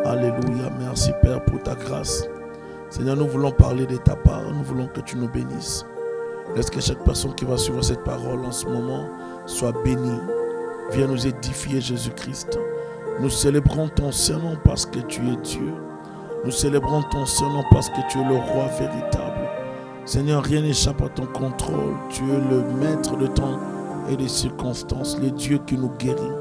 Alléluia, merci Père pour ta grâce. Seigneur, nous voulons parler de ta part, nous voulons que tu nous bénisses. Laisse que chaque personne qui va suivre cette parole en ce moment soit bénie. Viens nous édifier, Jésus-Christ. Nous célébrons ton Saint-Nom parce que tu es Dieu. Nous célébrons ton Saint-Nom parce que tu es le roi véritable. Seigneur, rien n'échappe à ton contrôle. Tu es le maître de temps et des circonstances, le Dieu qui nous guérit.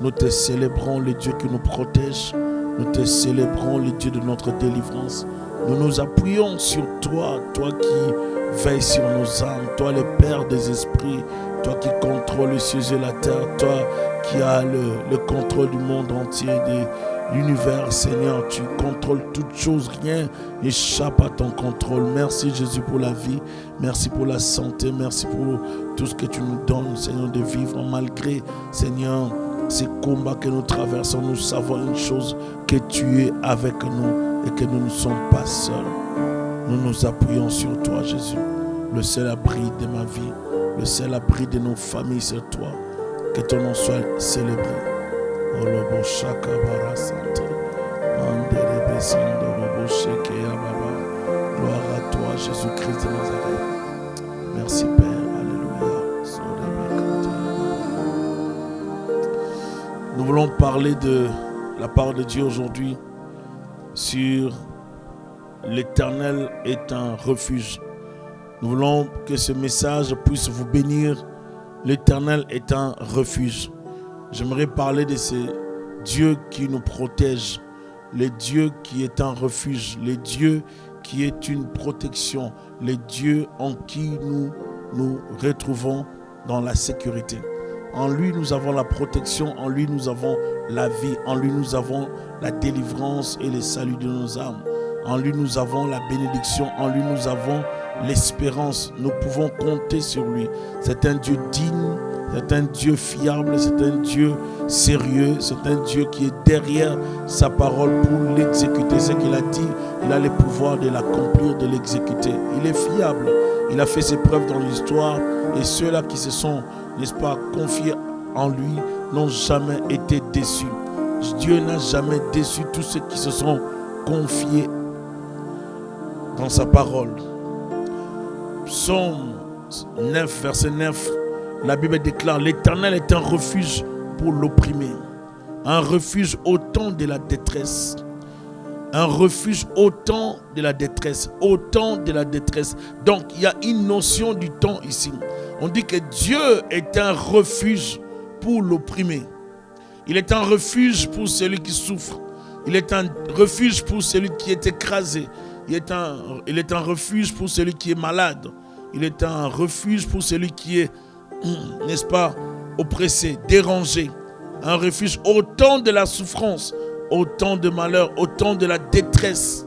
Nous te célébrons, le Dieu qui nous protège. Nous te célébrons, le Dieu de notre délivrance. Nous nous appuyons sur toi, toi qui veilles sur nos âmes, toi le Père des esprits, toi qui contrôles les cieux et la terre, toi qui as le contrôle du monde entier, de l'univers. Seigneur, tu contrôles toutes choses, rien n'échappe à ton contrôle. Merci Jésus pour la vie, merci pour la santé, merci pour tout ce que tu nous donnes, Seigneur, de vivre malgré, Seigneur, ces combats que nous traversons. Nous savons une chose, que tu es avec nous et que nous ne sommes pas seuls. Nous nous appuyons sur toi, Jésus, le seul abri de ma vie, le seul abri de nos familles, c'est toi. Que ton nom soit célébré. Gloire à toi, Jésus-Christ de Nazareth. Merci Père. Nous voulons parler de la parole de Dieu aujourd'hui sur l'Éternel est un refuge. Nous voulons que ce message puisse vous bénir. L'Éternel est un refuge. J'aimerais parler de ce Dieu qui nous protège, le Dieu qui est un refuge, le Dieu qui est une protection, le Dieu en qui nous nous retrouvons dans la sécurité. En lui, nous avons la protection. En lui, nous avons la vie. En lui, nous avons la délivrance et le salut de nos âmes. En lui, nous avons la bénédiction. En lui, nous avons l'espérance. Nous pouvons compter sur lui. C'est un Dieu digne. C'est un Dieu fiable. C'est un Dieu sérieux. C'est un Dieu qui est derrière sa parole pour l'exécuter. Ce qu'il a dit, il a le pouvoir de l'accomplir, de l'exécuter. Il est fiable. Il a fait ses preuves dans l'histoire. Et ceux-là qui se sont, n'est-ce pas, confiés en lui n'ont jamais été déçus. Dieu n'a jamais déçu tous ceux qui se sont confiés dans sa parole. Psaume 9, verset 9, la Bible déclare: l'Éternel est un refuge pour l'opprimé, un refuge au temps de la détresse. Un refuge au temps de la détresse. Au temps de la détresse. Donc, il y a une notion du temps ici. On dit que Dieu est un refuge pour l'opprimé. Il est un refuge pour celui qui souffre. Il est un refuge pour celui qui est écrasé. Il est un refuge pour celui qui est malade. Il est un refuge pour celui qui est, n'est-ce pas, oppressé, dérangé. Un refuge au temps de la souffrance, au temps de malheur, au temps de la détresse.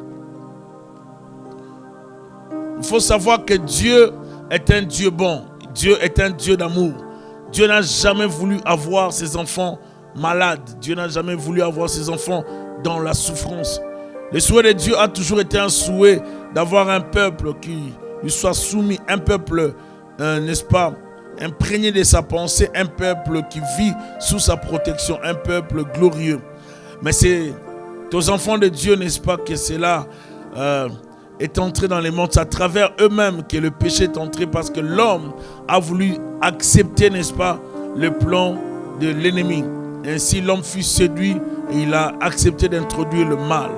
Il faut savoir que Dieu est un Dieu bon. Dieu est un Dieu d'amour. Dieu n'a jamais voulu avoir ses enfants malades. Dieu n'a jamais voulu avoir ses enfants dans la souffrance. Le souhait de Dieu a toujours été un souhait d'avoir un peuple qui lui soit soumis, un peuple, n'est-ce pas, imprégné de sa pensée, un peuple qui vit sous sa protection, un peuple glorieux. Mais c'est aux enfants de Dieu, n'est-ce pas, que cela est entré dans les mondes. C'est à travers eux-mêmes que le péché est entré, parce que l'homme a voulu accepter, n'est-ce pas, le plan de l'ennemi. Ainsi, l'homme fut séduit et il a accepté d'introduire le mal.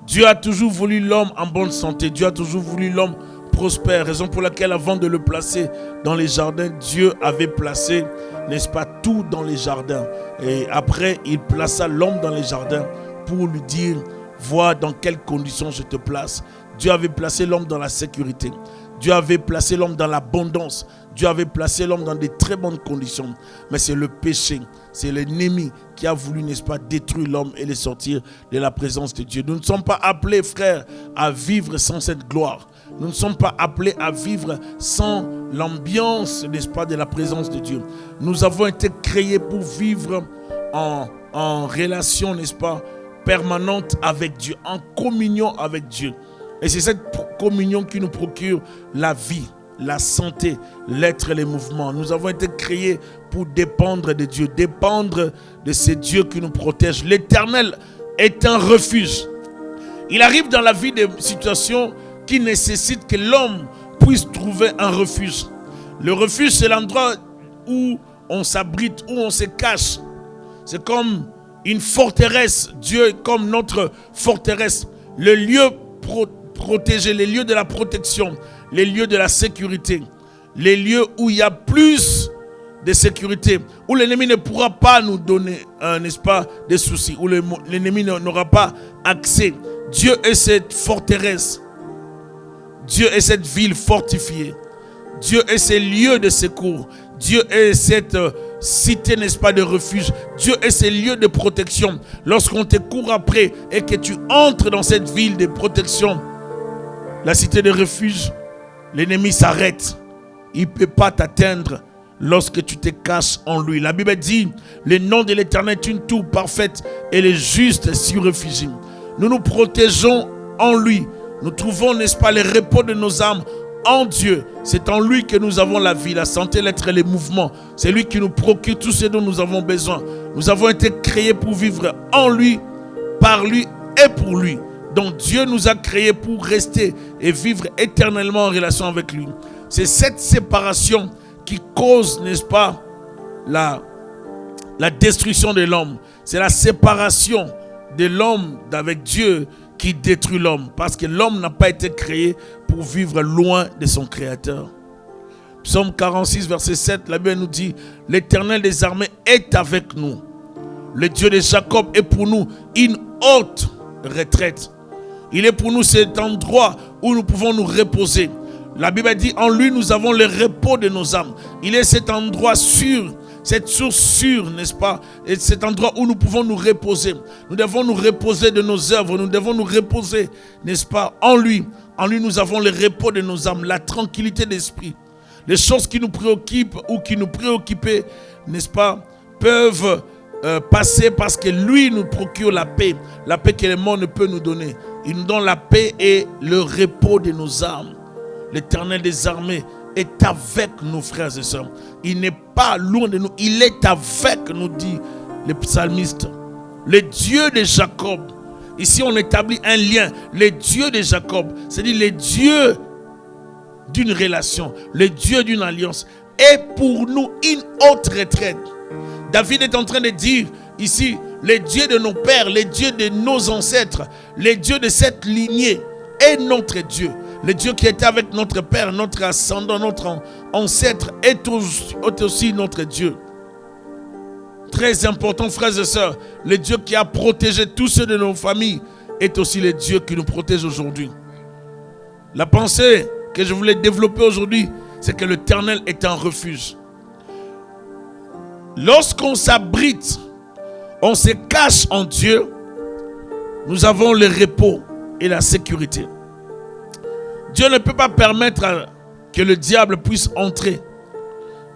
Dieu a toujours voulu l'homme en bonne santé. Dieu a toujours voulu l'homme prospère. Raison pour laquelle, avant de le placer dans les jardins, Dieu avait placé, n'est-ce pas, tout dans les jardins. Et après, il plaça l'homme dans les jardins pour lui dire: vois dans quelles conditions je te place. Dieu avait placé l'homme dans la sécurité. Dieu avait placé l'homme dans l'abondance. Dieu avait placé l'homme dans de très bonnes conditions. Mais c'est le péché, c'est l'ennemi qui a voulu, n'est-ce pas, détruire l'homme et le sortir de la présence de Dieu. Nous ne sommes pas appelés, frères, à vivre sans cette gloire. Nous ne sommes pas appelés à vivre sans l'ambiance, n'est-ce pas, de la présence de Dieu. Nous avons été créés pour vivre en relation, n'est-ce pas, permanente avec Dieu, en communion avec Dieu. Et c'est cette communion qui nous procure la vie, la santé, l'être et les mouvements. Nous avons été créés pour dépendre de Dieu, dépendre de ces dieux qui nous protègent. L'Éternel est un refuge. Il arrive dans la vie des situations qui nécessitent que l'homme puisse trouver un refuge. Le refuge, c'est l'endroit où on s'abrite, où on se cache. C'est comme une forteresse. Dieu est comme notre forteresse. Le lieu protégé, les lieux de la protection, les lieux de la sécurité, les lieux où il y a plus de sécurité, où l'ennemi ne pourra pas nous donner, n'est-ce pas, des soucis, où l'ennemi n'aura pas accès. Dieu est cette forteresse. Dieu est cette ville fortifiée. Dieu est ces lieux de secours. Dieu est cette cité, n'est-ce pas, de refuge. Dieu est ces lieux de protection. Lorsqu'on te court après et que tu entres dans cette ville de protection, la cité de refuge, l'ennemi s'arrête. Il ne peut pas t'atteindre lorsque tu te caches en lui. La Bible dit: le nom de l'Éternel est une tour parfaite et les justes s'y réfugient. Nous nous protégeons en lui. Nous trouvons, n'est-ce pas, le repos de nos âmes en Dieu. C'est en lui que nous avons la vie, la santé, l'être et les mouvements. C'est lui qui nous procure tout ce dont nous avons besoin. Nous avons été créés pour vivre en lui, par lui et pour lui. Donc Dieu nous a créés pour rester et vivre éternellement en relation avec lui. C'est cette séparation qui cause, n'est-ce pas, la destruction de l'homme. C'est la séparation de l'homme avec Dieu qui détruit l'homme. Parce que l'homme n'a pas été créé pour vivre loin de son Créateur. Psaume 46, verset 7, la Bible nous dit: l'Éternel des armées est avec nous. Le Dieu de Jacob est pour nous une haute retraite. Il est pour nous cet endroit où nous pouvons nous reposer. La Bible dit: en lui nous avons le repos de nos âmes. Il est cet endroit sûr, cette source sûre, n'est-ce pas? Et cet endroit où nous pouvons nous reposer. Nous devons nous reposer de nos œuvres, nous devons nous reposer, n'est-ce pas, en lui. En lui, nous avons le repos de nos âmes, la tranquillité d'esprit. Les choses qui nous préoccupent ou qui nous préoccupaient, n'est-ce pas, peuvent passer parce que lui nous procure la paix que le monde ne peut nous donner. Il nous donne la paix et le repos de nos âmes. L'Éternel des armées est avec nous, frères et sœurs. Il n'est pas loin de nous, il est avec nous, dit le psalmiste. Le Dieu de Jacob. Ici, on établit un lien. Le Dieu de Jacob, c'est-à-dire le Dieu d'une relation, le Dieu d'une alliance, est pour nous une haute retraite. David est en train de dire ici, le Dieu de nos pères, le Dieu de nos ancêtres, le Dieu de cette lignée est notre Dieu. Le Dieu qui était avec notre père, notre ascendant, notre ancêtre est aussi notre Dieu. Très important, frères et sœurs, le Dieu qui a protégé tous ceux de nos familles est aussi le Dieu qui nous protège aujourd'hui. La pensée que je voulais développer aujourd'hui, c'est que l'Éternel est un refuge. Lorsqu'on s'abrite, on se cache en Dieu, nous avons le repos et la sécurité. Dieu ne peut pas permettre que le diable puisse entrer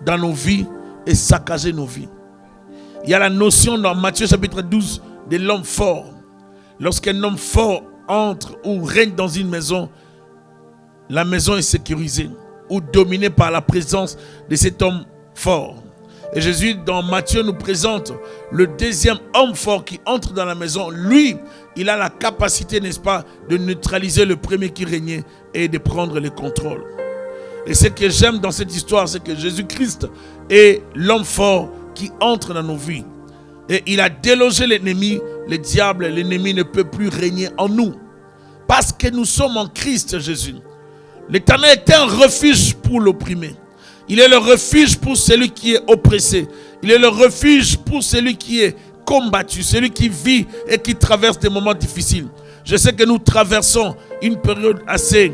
dans nos vies et saccager nos vies. Il y a la notion dans Matthieu chapitre 12 de l'homme fort. Lorsqu'un homme fort entre ou règne dans une maison, la maison est sécurisée ou dominée par la présence de cet homme fort. Et Jésus, dans Matthieu, nous présente le deuxième homme fort qui entre dans la maison. Lui, il a la capacité, n'est-ce pas, de neutraliser le premier qui régnait et de prendre le contrôle. Et ce que j'aime dans cette histoire, c'est que Jésus-Christ est l'homme fort qui entre dans nos vies. Et il a délogé l'ennemi, le diable, l'ennemi ne peut plus régner en nous. Parce que nous sommes en Christ Jésus. L'Éternel est un refuge pour l'opprimé. Il est le refuge pour celui qui est oppressé. Il est le refuge pour celui qui est combattu, celui qui vit et qui traverse des moments difficiles. Je sais que nous traversons une période assez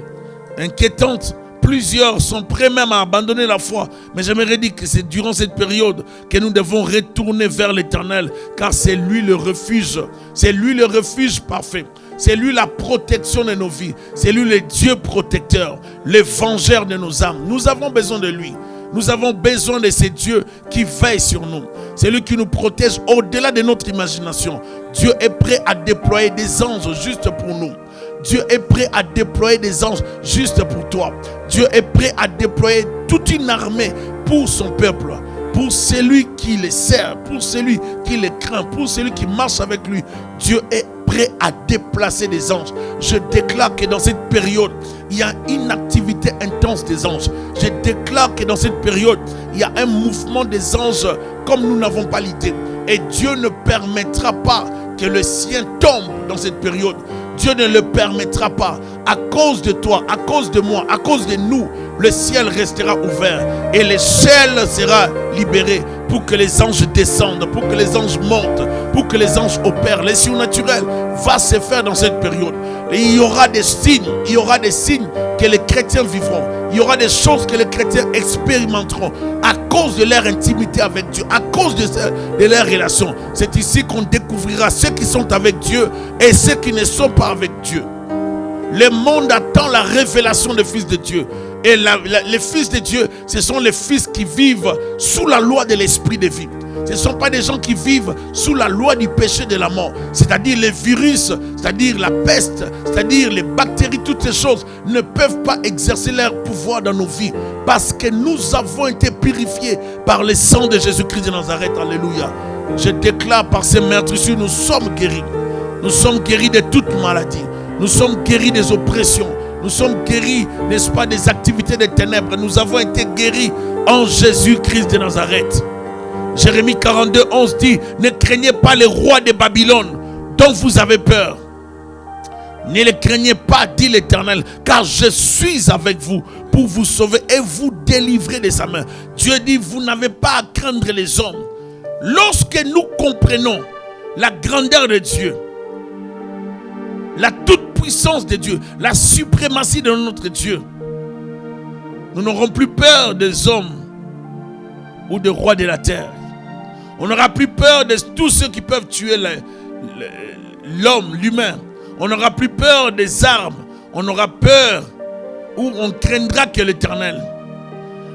inquiétante. Plusieurs sont prêts même à abandonner la foi. Mais j'aimerais dire que c'est durant cette période que nous devons retourner vers l'Éternel. Car c'est lui le refuge. C'est lui le refuge parfait. C'est lui la protection de nos vies. C'est lui le Dieu protecteur, le vengeur de nos âmes. Nous avons besoin de lui. Nous avons besoin de ce Dieu qui veille sur nous. C'est lui qui nous protège au-delà de notre imagination. Dieu est prêt à déployer des anges juste pour nous. Dieu est prêt à déployer des anges juste pour toi. Dieu est prêt à déployer toute une armée pour son peuple. Pour celui qui le sert, pour celui qui le craint, pour celui qui marche avec lui. Dieu est prêt à déplacer des anges. Je déclare que dans cette période, il y a une activité intense des anges. Je déclare que dans cette période, il y a un mouvement des anges comme nous n'avons pas l'idée. Et Dieu ne permettra pas que le sien tombe dans cette période. Dieu ne le permettra pas. À cause de toi, à cause de moi, à cause de nous, le ciel restera ouvert et l'échelle sera libérée pour que les anges descendent, pour que les anges montent, pour que les anges opèrent. Les surnaturels va se faire dans cette période. Et il y aura des signes que les chrétiens vivront. Il y aura des choses que les chrétiens expérimenteront à cause de leur intimité avec Dieu, à cause de leur relation. C'est ici qu'on découvrira ceux qui sont avec Dieu et ceux qui ne sont pas avec Dieu. Le monde attend la révélation des fils de Dieu. Et les fils de Dieu, ce sont les fils qui vivent sous la loi de l'esprit de vie. Ce ne sont pas des gens qui vivent sous la loi du péché de la mort. C'est-à-dire les virus, c'est-à-dire la peste, c'est-à-dire les bactéries, toutes ces choses ne peuvent pas exercer leur pouvoir dans nos vies. Parce que nous avons été purifiés par le sang de Jésus-Christ de Nazareth. Alléluia. Je déclare par ces meurtrissures, nous sommes guéris. Nous sommes guéris de toute maladie. Nous sommes guéris des oppressions. Nous sommes guéris, n'est-ce pas, des activités des ténèbres. Nous avons été guéris en Jésus-Christ de Nazareth. Jérémie 42, 11 dit: ne craignez pas les rois de Babylone dont vous avez peur. Ne les craignez pas, dit l'Éternel, car je suis avec vous pour vous sauver et vous délivrer de sa main. Dieu dit: vous n'avez pas à craindre les hommes. Lorsque nous comprenons la grandeur de Dieu, la toute-puissance de Dieu, la suprématie de notre Dieu, nous n'aurons plus peur des hommes ou des rois de la terre. On n'aura plus peur de tous ceux qui peuvent tuer l'homme, l'humain. On n'aura plus peur des armes. On aura peur ou on craindra que l'Éternel.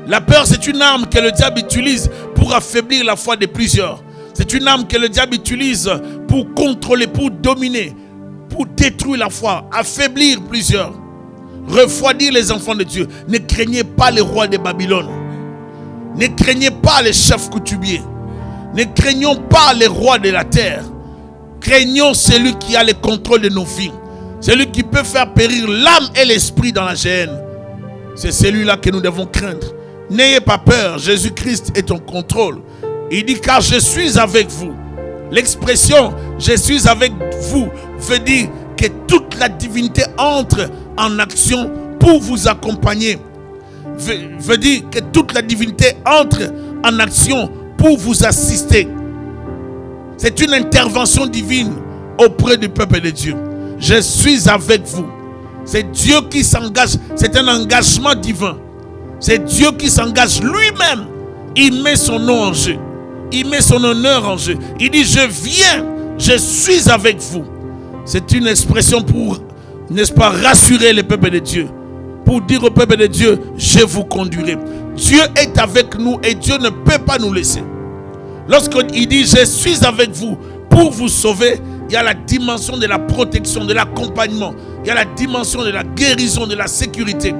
La peur, c'est une arme que le diable utilise pour affaiblir la foi de plusieurs. C'est une arme que le diable utilise pour contrôler, pour dominer, pour détruire la foi, affaiblir plusieurs, refroidir les enfants de Dieu. Ne craignez pas les rois de Babylone. Ne craignez pas les chefs coutumiers. Ne craignons pas les rois de la terre. Craignons celui qui a le contrôle de nos vies. Celui qui peut faire périr l'âme et l'esprit dans la géhenne. C'est celui-là que nous devons craindre. N'ayez pas peur, Jésus-Christ est en contrôle. Il dit car je suis avec vous. L'expression je suis avec vous veut dire que toute la divinité entre en action pour vous accompagner. Veut dire que toute la divinité entre en action pour vous assister. C'est une intervention divine auprès du peuple de Dieu. Je suis avec vous. C'est Dieu qui s'engage. C'est un engagement divin. C'est Dieu qui s'engage lui-même. Il met son nom en jeu. Il met son honneur en jeu. Il dit je viens, je suis avec vous. C'est une expression pour, n'est-ce pas, rassurer le peuple de Dieu. Pour dire au peuple de Dieu, je vous conduirai. Dieu est avec nous et Dieu ne peut pas nous laisser. Lorsqu'il dit je suis avec vous pour vous sauver, il y a la dimension de la protection, de l'accompagnement. Il y a la dimension de la guérison, de la sécurité.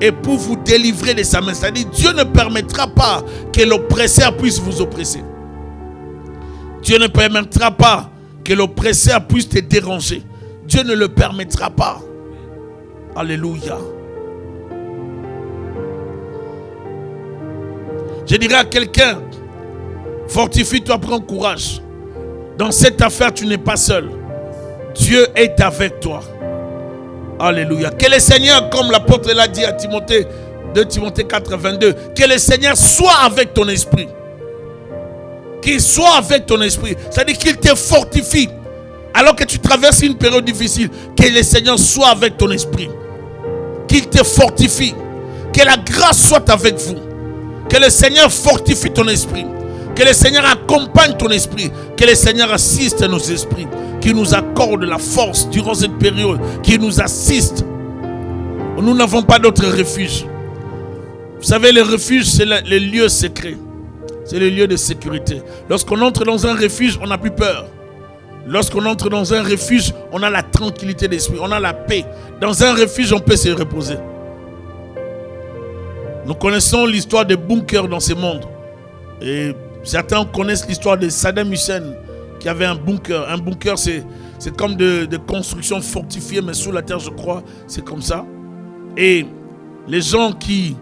Et pour vous délivrer de sa main. C'est-à-dire Dieu ne permettra pas que l'oppresseur puisse vous oppresser. Dieu ne permettra pas que l'oppresseur puisse te déranger. Dieu ne le permettra pas. Alléluia. Je dirais à quelqu'un, fortifie-toi, prends courage. Dans cette affaire, tu n'es pas seul. Dieu est avec toi. Alléluia. Que le Seigneur, comme l'apôtre l'a dit à Timothée, 2 Timothée 4, 22, que le Seigneur soit avec ton esprit. Qu'il soit avec ton esprit. C'est-à-dire qu'il te fortifie. Alors que tu traverses une période difficile, que le Seigneur soit avec ton esprit. Qu'il te fortifie. Que la grâce soit avec vous. Que le Seigneur fortifie ton esprit. Que le Seigneur accompagne ton esprit. Que le Seigneur assiste nos esprits. Qu'il nous accorde la force durant cette période. Qu'il nous assiste. Nous n'avons pas d'autre refuge. Vous savez, le refuge, c'est le lieu secret. C'est le lieu de sécurité. Lorsqu'on entre dans un refuge, on n'a plus peur. Lorsqu'on entre dans un refuge, on a la tranquillité d'esprit. On a la paix. Dans un refuge, on peut se reposer. Nous connaissons l'histoire des bunkers dans ce monde. Et certains connaissent l'histoire de Saddam Hussein qui avait un bunker. Un bunker, c'est comme de constructions fortifiées, mais sous la terre, je crois. C'est comme ça. Et les gens qui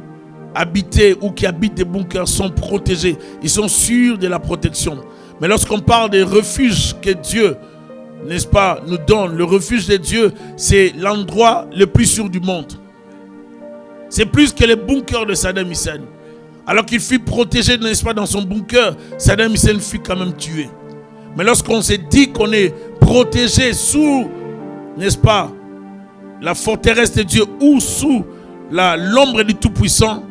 habitaient ou qui habitent des bunkers sont protégés. Ils sont sûrs de la protection. Mais lorsqu'on parle des refuges que Dieu, n'est-ce pas, nous donne, le refuge de Dieu, c'est l'endroit le plus sûr du monde. C'est plus que les bunkers de Saddam Hussein. Alors qu'il fut protégé, n'est-ce pas, dans son bunker, Saddam Hussein fut quand même tué. Mais lorsqu'on s'est dit qu'on est protégé sous, n'est-ce pas, la forteresse de Dieu ou sous l'ombre du Tout-Puissant,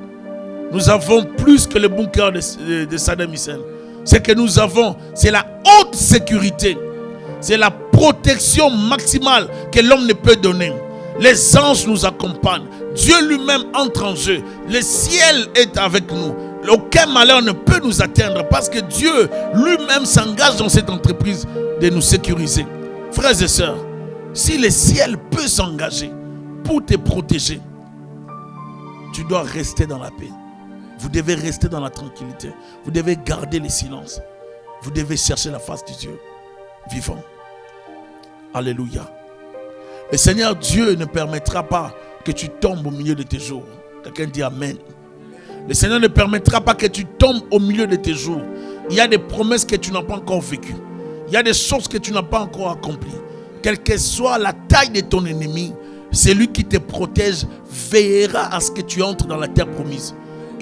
nous avons plus que le bunker de Saddam Hussein. Ce que nous avons, c'est la haute sécurité. C'est la protection maximale que l'homme ne peut donner. Les anges nous accompagnent. Dieu lui-même entre en jeu. Le ciel est avec nous. Aucun malheur ne peut nous atteindre parce que Dieu lui-même s'engage dans cette entreprise de nous sécuriser. Frères et sœurs, si le ciel peut s'engager pour te protéger, tu dois rester dans la paix. Vous devez rester dans la tranquillité. Vous devez garder le silence. Vous devez chercher la face de Dieu vivant. Alléluia. Le Seigneur Dieu ne permettra pas que tu tombes au milieu de tes jours. Quelqu'un dit Amen. Le Seigneur ne permettra pas que tu tombes au milieu de tes jours. Il y a des promesses que tu n'as pas encore vécues. Il y a des choses que tu n'as pas encore accomplies. Quelle que soit la taille de ton ennemi, celui qui te protège veillera à ce que tu entres dans la terre promise.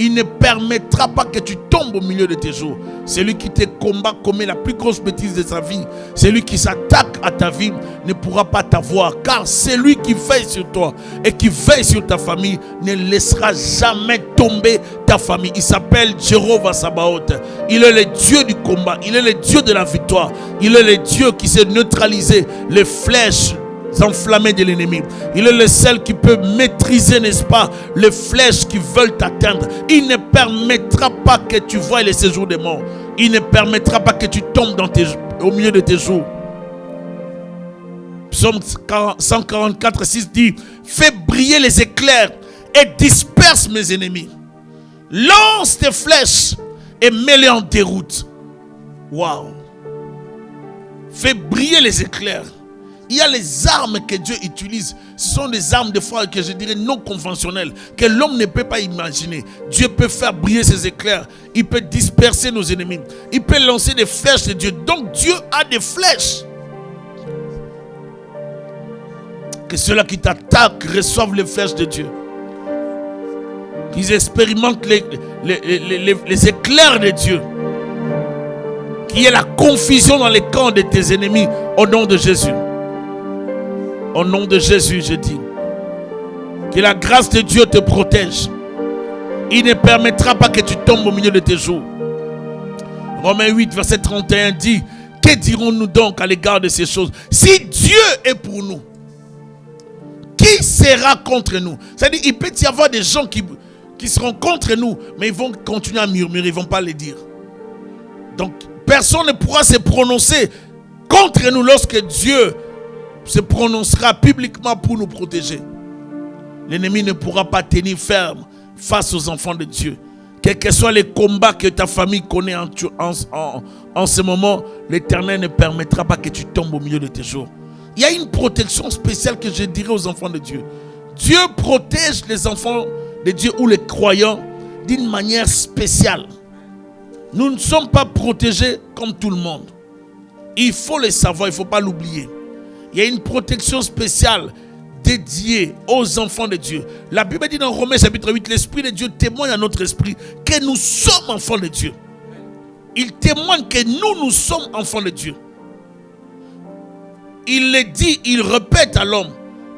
Il ne permettra pas que tu tombes au milieu de tes jours. Celui qui te combat commet la plus grosse bêtise de sa vie. Celui qui s'attaque à ta vie ne pourra pas t'avoir. Car celui qui veille sur toi et qui veille sur ta famille ne laissera jamais tomber ta famille. Il s'appelle Jéhovah Sabaoth. Il est le Dieu du combat. Il est le Dieu de la victoire. Il est le Dieu qui sait neutraliser les flèches enflammées de l'ennemi. Il est le seul qui peut maîtriser, n'est-ce pas, les flèches qui veulent t'atteindre. Il ne permettra pas que tu voies les séjours des morts. Il ne permettra pas que tu tombes au milieu de tes jours. Psaume 144, 6 dit: fais briller les éclairs et disperse mes ennemis. Lance tes flèches et mets-les en déroute. Waouh! Fais briller les éclairs. Il y a les armes que Dieu utilise. Ce sont des armes de foi que je dirais non conventionnelles, que l'homme ne peut pas imaginer. Dieu peut faire briller ses éclairs. Il peut disperser nos ennemis. Il peut lancer des flèches de Dieu. Donc Dieu a des flèches. Que ceux-là qui t'attaquent reçoivent les flèches de Dieu. Qu'ils expérimentent les éclairs de Dieu. Qu'il y ait la confusion dans les camps de tes ennemis au nom de Jésus. Au nom de Jésus, je dis. Que la grâce de Dieu te protège. Il ne permettra pas que tu tombes au milieu de tes jours. Romains 8, verset 31 dit: que dirons-nous donc à l'égard de ces choses? Si Dieu est pour nous, qui sera contre nous? C'est-à-dire, il peut y avoir des gens qui seront contre nous, mais ils vont continuer à murmurer, ils ne vont pas le dire. Donc, personne ne pourra se prononcer contre nous lorsque Dieu se prononcera publiquement pour nous protéger. L'ennemi ne pourra pas tenir ferme face aux enfants de Dieu. Quels que soient les combats que ta famille connaît en ce moment, l'Éternel ne permettra pas que tu tombes au milieu de tes jours. Il y a une protection spéciale que je dirais aux enfants de Dieu. Dieu protège les enfants de Dieu ou les croyants d'une manière spéciale. Nous ne sommes pas protégés comme tout le monde. Il faut le savoir, il ne faut pas l'oublier. Il y a une protection spéciale dédiée aux enfants de Dieu. La Bible dit dans Romains chapitre 8, l'Esprit de Dieu témoigne à notre esprit que nous sommes enfants de Dieu. Il témoigne que nous sommes enfants de Dieu. Il le dit, il répète à l'homme: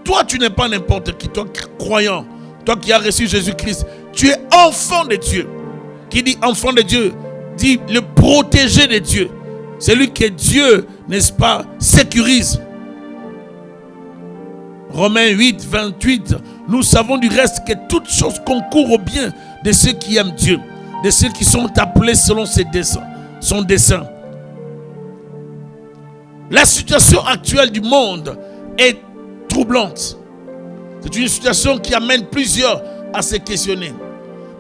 toi tu n'es pas n'importe qui, toi croyant, toi qui as reçu Jésus-Christ, tu es enfant de Dieu. Qui dit enfant de Dieu, dit le protégé de Dieu. Celui que Dieu, n'est-ce pas, sécurise. Romains 8, 28, nous savons du reste que toutes choses concourent au bien de ceux qui aiment Dieu, de ceux qui sont appelés selon son dessein. La situation actuelle du monde est troublante. C'est une situation qui amène plusieurs à se questionner.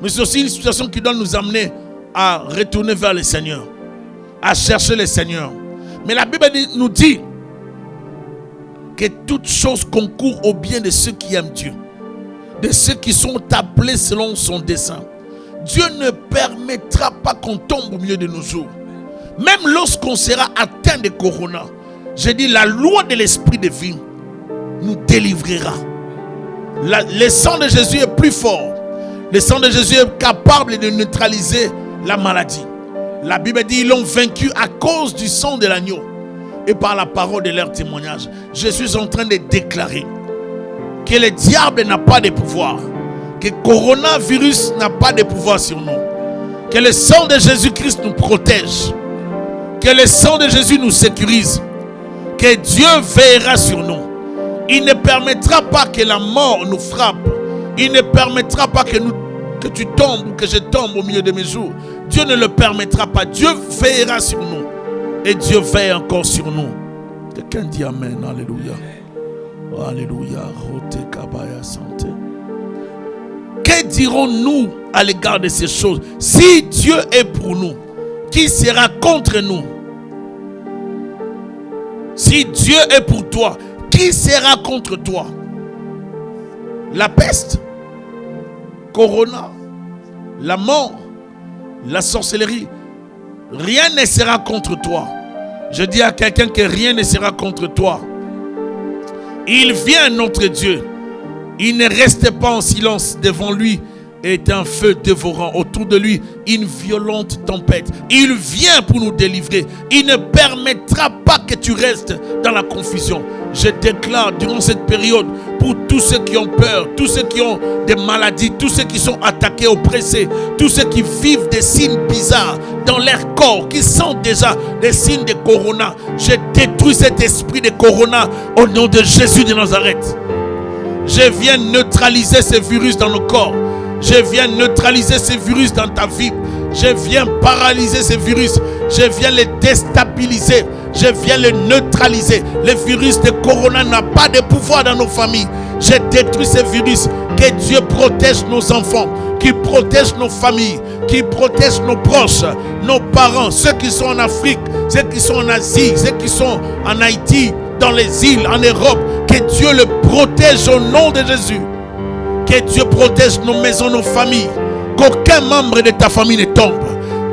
Mais c'est aussi une situation qui doit nous amener à retourner vers le Seigneur, à chercher le Seigneur. Mais la Bible nous dit que toutes choses concourent au bien de ceux qui aiment Dieu, de ceux qui sont appelés selon son dessein. Dieu ne permettra pas qu'on tombe au milieu de nos jours. Même lorsqu'on sera atteint de corona, je dis, la loi de l'esprit de vie nous délivrera. Le sang de Jésus est plus fort. Le sang de Jésus est capable de neutraliser la maladie. La Bible dit, ils l'ont vaincu à cause du sang de l'agneau et par la parole de leur témoignage. Je suis en train de déclarer que le diable n'a pas de pouvoir, que le coronavirus n'a pas de pouvoir sur nous, que le sang de Jésus-Christ nous protège, que le sang de Jésus nous sécurise, que Dieu veillera sur nous. Il ne permettra pas que la mort nous frappe. Il ne permettra pas que tu tombes ou que je tombe au milieu de mes jours. Dieu ne le permettra pas. Dieu veillera sur nous. Et Dieu veille encore sur nous. Quelqu'un dit Amen. Alléluia. Alléluia. Que dirons-nous à l'égard de ces choses? Si Dieu est pour nous, qui sera contre nous? Si Dieu est pour toi, qui sera contre toi? La peste, corona, la mort, la sorcellerie, rien ne sera contre toi. Je dis à quelqu'un que rien ne sera contre toi. Il vient notre Dieu. Il ne reste pas en silence devant lui est un feu dévorant. Autour de lui, une violente tempête. Il vient pour nous délivrer. Il ne permettra pas que tu restes dans la confusion. Je déclare durant cette période, pour tous ceux qui ont peur, tous ceux qui ont des maladies, tous ceux qui sont attaqués, oppressés, tous ceux qui vivent des signes bizarres dans leur corps, qui sentent déjà des signes de corona, je détruis cet esprit de corona au nom de Jésus de Nazareth. Je viens neutraliser ce virus dans nos corps. Je viens neutraliser ce virus dans ta vie. Je viens paralyser ce virus. Je viens le déstabiliser. Je viens le neutraliser. Le virus de corona n'a pas de pouvoir dans nos familles. Je détruis ce virus. Que Dieu protège nos enfants, qui protège nos familles, qui protège nos proches, nos parents, ceux qui sont en Afrique, ceux qui sont en Asie, ceux qui sont en Haïti, dans les îles, en Europe. Que Dieu le protège au nom de Jésus. Que Dieu protège nos maisons, nos familles. Qu'aucun membre de ta famille ne tombe.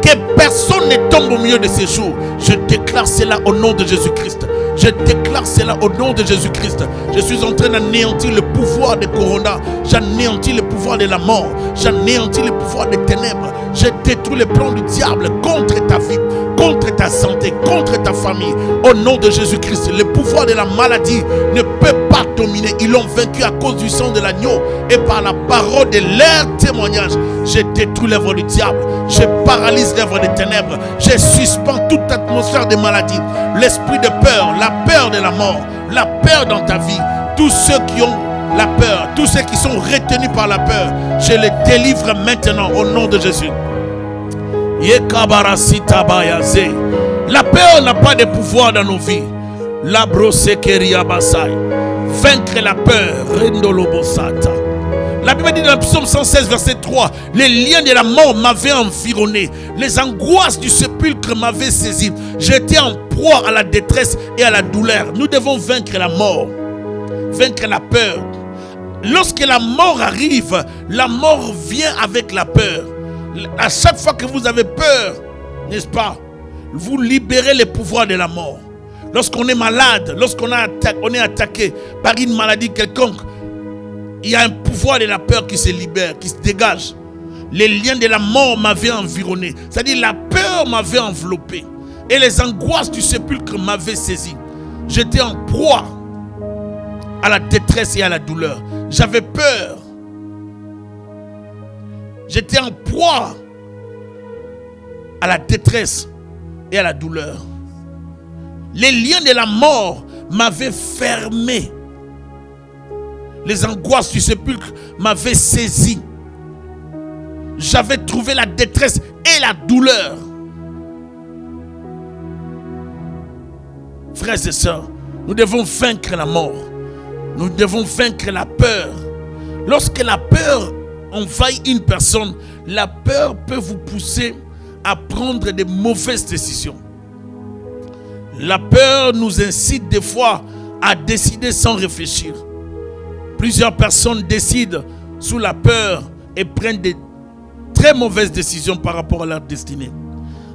Que personne ne tombe au milieu de ces jours. Je déclare cela au nom de Jésus-Christ. Je déclare cela au nom de Jésus-Christ. Je suis en train d'anéantir le pouvoir de Corona. J'anéantis le pouvoir de la mort. J'anéantis le pouvoir des ténèbres. Je détruis les plans du diable contre ta vie, contre ta santé, contre ta famille. Au nom de Jésus-Christ, le pouvoir de la maladie ne peut pas dominer. Ils l'ont vaincu à cause du sang de l'agneau et par la parole de leur témoignage. Je détruis l'œuvre du diable. Je paralyse l'œuvre des ténèbres. Je suspends toute atmosphère de maladie. L'esprit de peur, la peur de la mort, la peur dans ta vie. Tous ceux qui ont la peur, tous ceux qui sont retenus par la peur, je les délivre maintenant au nom de Jésus. La peur n'a pas de pouvoir dans nos vies. Vaincre la peur. La Bible dit dans le psaume 116 verset 3, les liens de la mort m'avaient environné, les angoisses du sépulcre m'avaient saisi. J'étais en proie à la détresse et à la douleur. Nous devons vaincre la mort, vaincre la peur. Lorsque la mort arrive, la mort vient avec la peur. À chaque fois que vous avez peur, n'est-ce pas, vous libérez les pouvoirs de la mort. Lorsqu'on est malade, lorsqu'on est attaqué par une maladie quelconque, il y a un pouvoir de la peur qui se libère, qui se dégage. Les liens de la mort m'avaient environné. C'est-à-dire la peur m'avait enveloppé. Et les angoisses du sépulcre m'avaient saisi. J'étais en proie à la détresse et à la douleur. J'avais peur. J'étais en proie à la détresse et à la douleur. Les liens de la mort m'avaient fermé. Les angoisses du sépulcre m'avaient saisi. J'avais trouvé la détresse et la douleur. Frères et sœurs, nous devons vaincre la mort. Nous devons vaincre la peur. Lorsque la peur envahit une personne, la peur peut vous pousser à prendre de mauvaises décisions. La peur nous incite des fois à décider sans réfléchir. Plusieurs personnes décident sous la peur et prennent des très mauvaises décisions par rapport à leur destinée.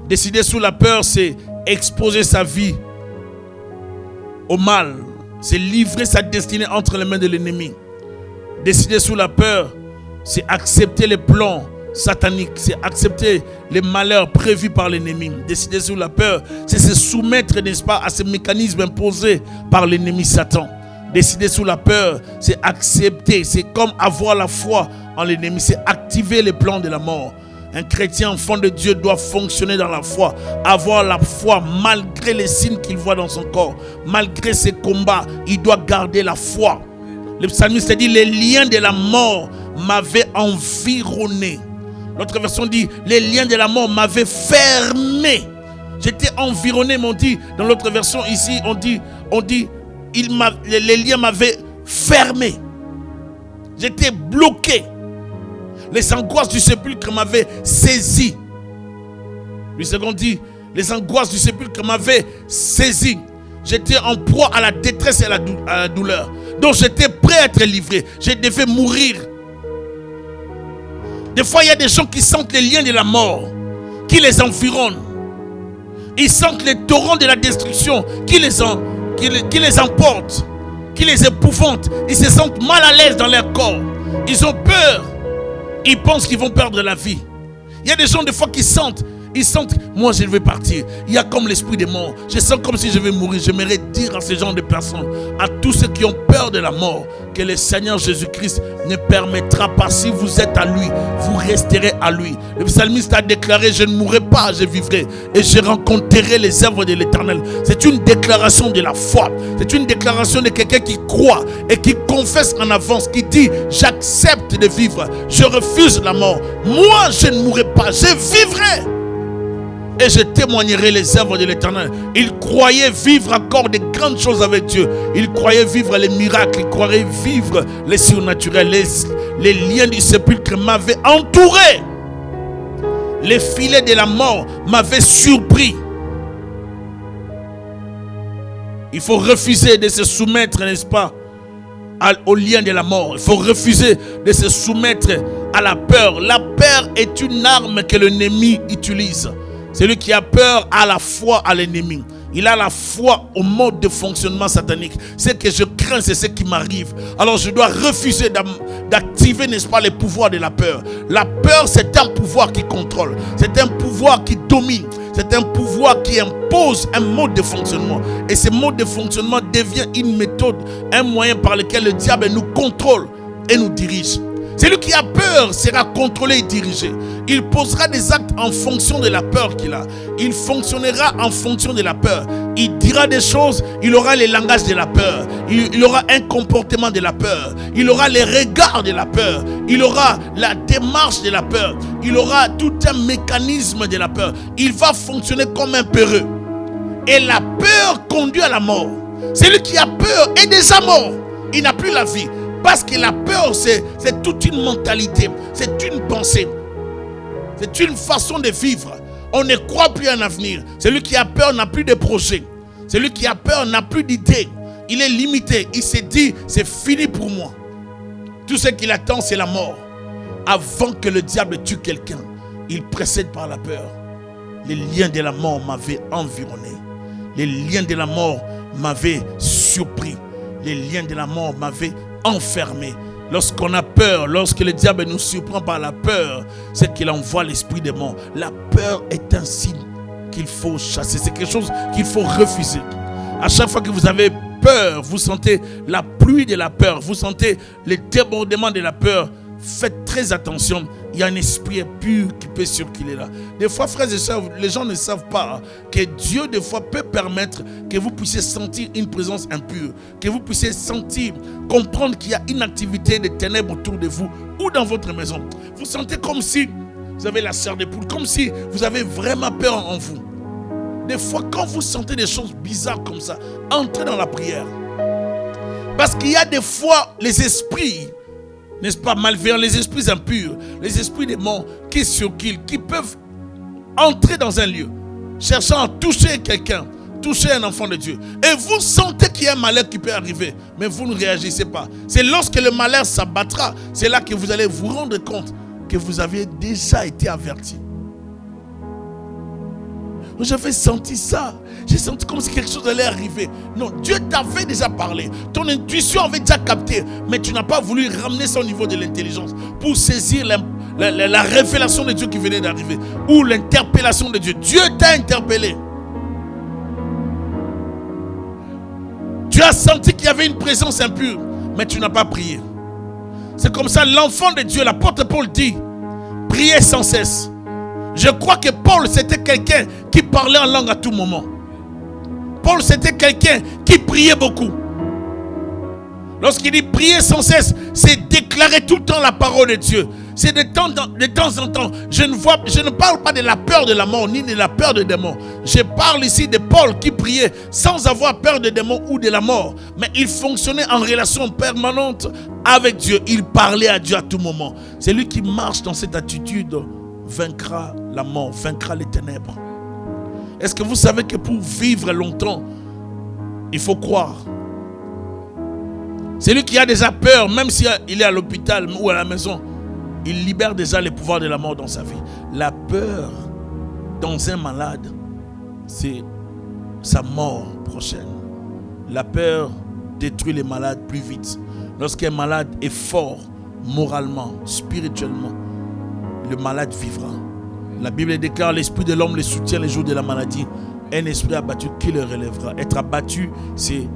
Décider sous la peur, c'est exposer sa vie au mal. C'est livrer sa destinée entre les mains de l'ennemi. Décider sous la peur, c'est accepter les plans sataniques. C'est accepter les malheurs prévus par l'ennemi. Décider sous la peur, c'est se soumettre, n'est-ce pas, à ces mécanismes imposés par l'ennemi Satan. Décider sous la peur, c'est accepter, c'est comme avoir la foi en l'ennemi, c'est activer les plans de la mort. Un chrétien, enfant de Dieu, doit fonctionner dans la foi, avoir la foi malgré les signes qu'il voit dans son corps, malgré ses combats, il doit garder la foi. Le psalmiste dit, les liens de la mort m'avaient environné. L'autre version dit, les liens de la mort m'avaient fermé. J'étais environné, mais on dit, dans l'autre version ici, on dit, les liens m'avaient fermé. J'étais bloqué. Les angoisses du sépulcre m'avaient saisi. Le second dit, les angoisses du sépulcre m'avaient saisi. J'étais en proie à la détresse et à la douleur. Donc j'étais prêt à être livré. Je devais mourir. Des fois, il y a des gens qui sentent les liens de la mort, qui les environnent. Ils sentent les torrents de la destruction qui les emportent, qui les épouvantent. Ils se sentent mal à l'aise dans leur corps. Ils ont peur. Ils pensent qu'ils vont perdre la vie. Il y a des gens des fois qui sentent, moi je vais partir. Il y a comme l'esprit des morts. Je sens comme si je vais mourir. J'aimerais dire à ces gens de personnes, à tous ceux qui ont peur de la mort, que le Seigneur Jésus-Christ ne permettra pas. Si vous êtes à lui, vous resterez à lui. Le psalmiste a déclaré, je ne mourrai pas, je vivrai et je rencontrerai les œuvres de l'Éternel. C'est une déclaration de la foi. C'est une déclaration de quelqu'un qui croit et qui confesse en avance, qui dit, j'accepte de vivre, je refuse la mort. Moi, je ne mourrai pas, je vivrai. Et je témoignerai les œuvres de l'Éternel. Il croyait vivre encore de grandes choses avec Dieu. Il croyait vivre les miracles. Il croyait vivre les surnaturels. Les liens du sépulcre m'avaient entouré. Les filets de la mort m'avaient surpris. Il faut refuser de se soumettre, n'est-ce pas, au lien de la mort. Il faut refuser de se soumettre à la peur. La peur est une arme que l'ennemi utilise. Celui qui a peur a la foi à l'ennemi. Il a la foi au mode de fonctionnement satanique. Ce que je crains, c'est ce qui m'arrive. Alors je dois refuser d'activer, n'est-ce pas, les pouvoirs de la peur. La peur, c'est un pouvoir qui contrôle. C'est un pouvoir qui domine. C'est un pouvoir qui impose un mode de fonctionnement. Et ce mode de fonctionnement devient une méthode, un moyen par lequel le diable nous contrôle et nous dirige. Celui qui a peur sera contrôlé et dirigé. Il posera des actes en fonction de la peur qu'il a. Il fonctionnera en fonction de la peur. Il dira des choses, il aura les langages de la peur. Il aura un comportement de la peur. Il aura les regards de la peur. Il aura la démarche de la peur. Il aura tout un mécanisme de la peur. Il va fonctionner comme un peureux. Et la peur conduit à la mort. Celui qui a peur est déjà mort. Il n'a plus la vie. Parce que la peur, c'est toute une mentalité, c'est une pensée, c'est une façon de vivre. On ne croit plus à un avenir. Celui qui a peur n'a plus de projet. Celui qui a peur n'a plus d'idées. Il est limité. Il se dit, c'est fini pour moi. Tout ce qu'il attend, c'est la mort. Avant que le diable tue quelqu'un, il précède par la peur. Les liens de la mort m'avaient environné. Les liens de la mort m'avaient surpris. Les liens de la mort m'avaient enfermé. Lorsqu'on a peur, lorsque le diable nous surprend par la peur, c'est qu'il envoie l'esprit des morts. La peur est un signe qu'il faut chasser. C'est quelque chose qu'il faut refuser. À chaque fois que vous avez peur, vous sentez la pluie de la peur, vous sentez les débordements de la peur, faites très attention. Il y a un esprit impur qui peut circuler là. Des fois, frères et sœurs, les gens ne savent pas que Dieu, des fois, peut permettre que vous puissiez sentir une présence impure, que vous puissiez sentir, comprendre qu'il y a une activité de ténèbres autour de vous ou dans votre maison. Vous sentez comme si vous avez la chair de poule, comme si vous avez vraiment peur en vous. Des fois, quand vous sentez des choses bizarres comme ça, entrez dans la prière. Parce qu'il y a des fois les esprits, n'est-ce pas, malveillants, les esprits impurs, les esprits des morts qui circulent, qui peuvent entrer dans un lieu, cherchant à toucher quelqu'un, toucher un enfant de Dieu. Et vous sentez qu'il y a un malheur qui peut arriver, mais vous ne réagissez pas. C'est lorsque le malheur s'abattra, c'est là que vous allez vous rendre compte que vous avez déjà été averti. J'avais senti ça. J'ai senti comme si quelque chose allait arriver. Non, Dieu t'avait déjà parlé. Ton intuition avait déjà capté. Mais tu n'as pas voulu ramener ça au niveau de l'intelligence pour saisir la révélation de Dieu qui venait d'arriver. Ou l'interpellation de Dieu. Dieu t'a interpellé. Tu as senti qu'il y avait une présence impure. Mais tu n'as pas prié. C'est comme ça l'enfant de Dieu, l'apôtre Paul dit, priez sans cesse. Je crois que Paul, c'était quelqu'un qui parlait en langue à tout moment. Paul, c'était quelqu'un qui priait beaucoup. Lorsqu'il dit prier sans cesse, c'est déclarer tout le temps la parole de Dieu. C'est de temps en temps. Je ne parle pas de la peur de la mort, ni de la peur des démons. Je parle ici de Paul qui priait sans avoir peur des démons ou de la mort. Mais il fonctionnait en relation permanente avec Dieu. Il parlait à Dieu à tout moment. C'est lui qui marche dans cette attitude, vaincra la mort, vaincra les ténèbres. Est-ce que vous savez que pour vivre longtemps, il faut croire? Celui qui a déjà peur, même s'il est à l'hôpital ou à la maison, il libère déjà les pouvoirs de la mort dans sa vie. La peur dans un malade, c'est sa mort prochaine. La peur détruit les malades plus vite. Lorsqu'un malade est fort, moralement, spirituellement, le malade vivra. La Bible déclare: l'esprit de l'homme le soutient les jours de la maladie. Un esprit abattu, qui le relèvera? Être abattu, c'est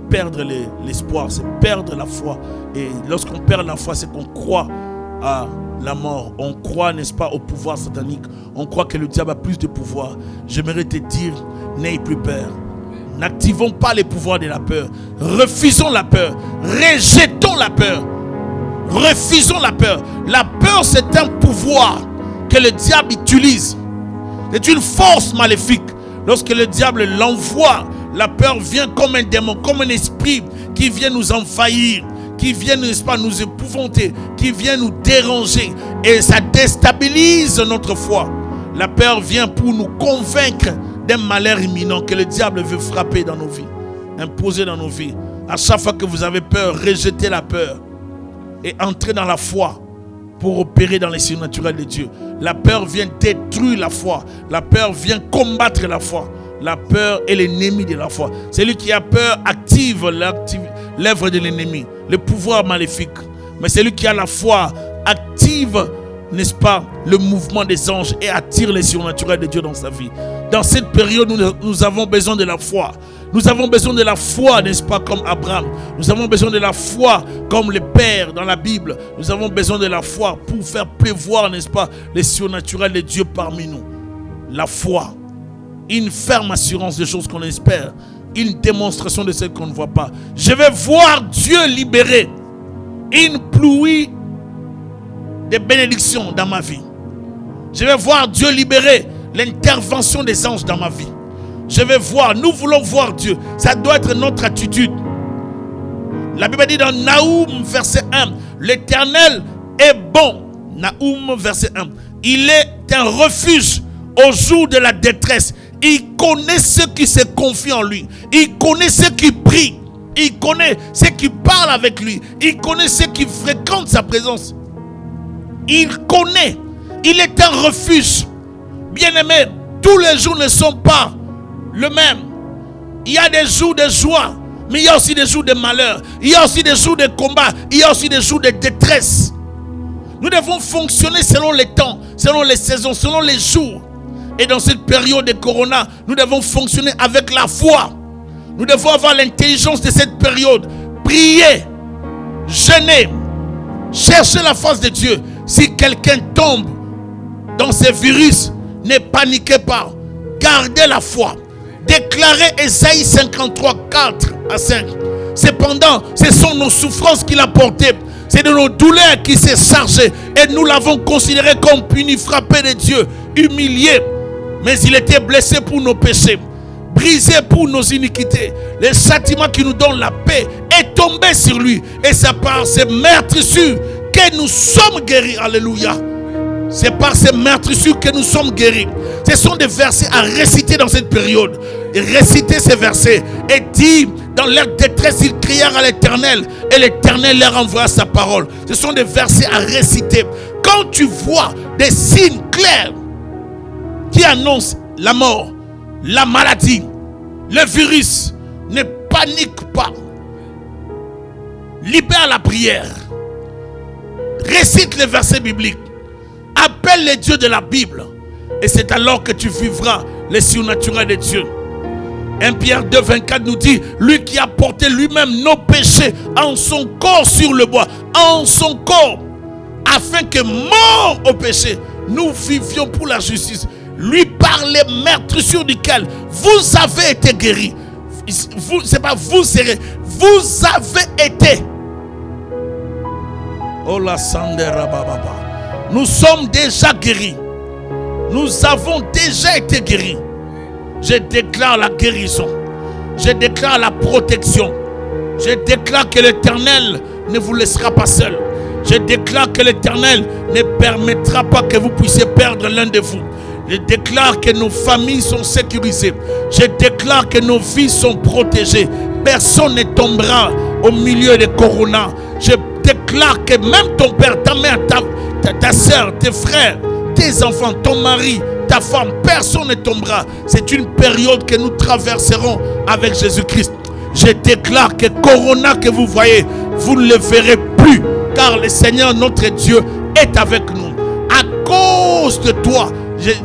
perdre l'espoir, c'est perdre la foi. Et lorsqu'on perd la foi, c'est qu'on croit à la mort. On croit, n'est-ce pas, au pouvoir satanique. On croit que le diable a plus de pouvoir. J'aimerais te dire, n'aie plus peur. N'activons pas les pouvoirs de la peur. Refusons la peur. Rejetons la peur. Refusons la peur. La peur, c'est un pouvoir que le diable utilise. C'est une force maléfique. Lorsque le diable l'envoie, la peur vient comme un démon, comme un esprit qui vient nous envahir, qui vient, n'est-ce pas, nous épouvanter, qui vient nous déranger, et ça déstabilise notre foi. La peur vient pour nous convaincre d'un malheur imminent que le diable veut frapper dans nos vies, imposer dans nos vies. À chaque fois que vous avez peur, rejetez la peur et entrez dans la foi pour opérer dans les surnaturels de Dieu. La peur vient détruire la foi. La peur vient combattre la foi. La peur est l'ennemi de la foi. Celui qui a peur active l'œuvre de l'ennemi, le pouvoir maléfique. Mais celui qui a la foi active, n'est-ce pas, le mouvement des anges et attire les surnaturels de Dieu dans sa vie. Dans cette période, nous avons besoin de la foi. Nous avons besoin de la foi, n'est-ce pas, comme Abraham. Nous avons besoin de la foi comme le Père dans la Bible. Nous avons besoin de la foi pour faire pleuvoir, n'est-ce pas, les surnaturels de Dieu parmi nous. La foi, une ferme assurance des choses qu'on espère, une démonstration de celles qu'on ne voit pas. Je vais voir Dieu libérer une pluie de bénédictions dans ma vie. Je vais voir Dieu libérer l'intervention des anges dans ma vie. Je vais voir, nous voulons voir Dieu. Ça doit être notre attitude. La Bible dit dans Naoum verset 1, l'Éternel est bon. Naoum verset 1. Il est un refuge au jour de la détresse. Il connaît ceux qui se confient en lui. Il connaît ceux qui prient. Il connaît ceux qui parlent avec lui. Il connaît ceux qui fréquentent sa présence. Il connaît. Il est un refuge. Bien-aimés, tous les jours ne sont pas le même. Il y a des jours de joie, mais il y a aussi des jours de malheur. Il y a aussi des jours de combat. Il y a aussi des jours de détresse. Nous devons fonctionner selon les temps, selon les saisons, selon les jours. Et dans cette période de Corona, nous devons fonctionner avec la foi. Nous devons avoir l'intelligence de cette période. Prier, jeûner, chercher la face de Dieu. Si quelqu'un tombe dans ces virus, ne paniquez pas. Gardez la foi. Déclarez Ésaïe 53, 4 à 5. Cependant, ce sont nos souffrances qu'il a portées. C'est de nos douleurs qu'il s'est chargé. Et nous l'avons considéré comme puni, frappé de Dieu, humilié. Mais il était blessé pour nos péchés, brisé pour nos iniquités. Le châtiment qui nous donne la paix est tombé sur lui. Et c'est par ces meurtrissures que nous sommes guéris. Alléluia. C'est par ces meurtrissures que nous sommes guéris. Ce sont des versets à réciter dans cette période. Et réciter ces versets. Et dire, dans leur détresse, ils crièrent à l'Éternel. Et l'Éternel leur envoya sa parole. Ce sont des versets à réciter. Quand tu vois des signes clairs qui annoncent la mort, la maladie, le virus, ne panique pas. Libère la prière. Récite les versets bibliques. Appelle les dieux de la Bible. Et c'est alors que tu vivras les surnaturels de Dieu. 1 Pierre 2, 24 nous dit, lui qui a porté lui-même nos péchés en son corps sur le bois, en son corps, afin que mort au péché, nous vivions pour la justice. Lui par les meurtrissures duquel vous avez été guéris. C'est pas vous serez, vous avez été. Oh la sandera bababa. Nous sommes déjà guéris. Nous avons déjà été guéris. Je déclare la guérison. Je déclare la protection. Je déclare que l'Éternel ne vous laissera pas seul. Je déclare que l'Éternel ne permettra pas que vous puissiez perdre l'un de vous. Je déclare que nos familles sont sécurisées. Je déclare que nos vies sont protégées. Personne ne tombera au milieu de Corona. Je déclare que même ton père, ta mère, ta soeur, tes frères, tes enfants, ton mari, ta femme, personne ne tombera. C'est une période que nous traverserons avec Jésus-Christ. Je déclare que Corona que vous voyez, vous ne le verrez plus. Car le Seigneur notre Dieu est avec nous. à cause de toi,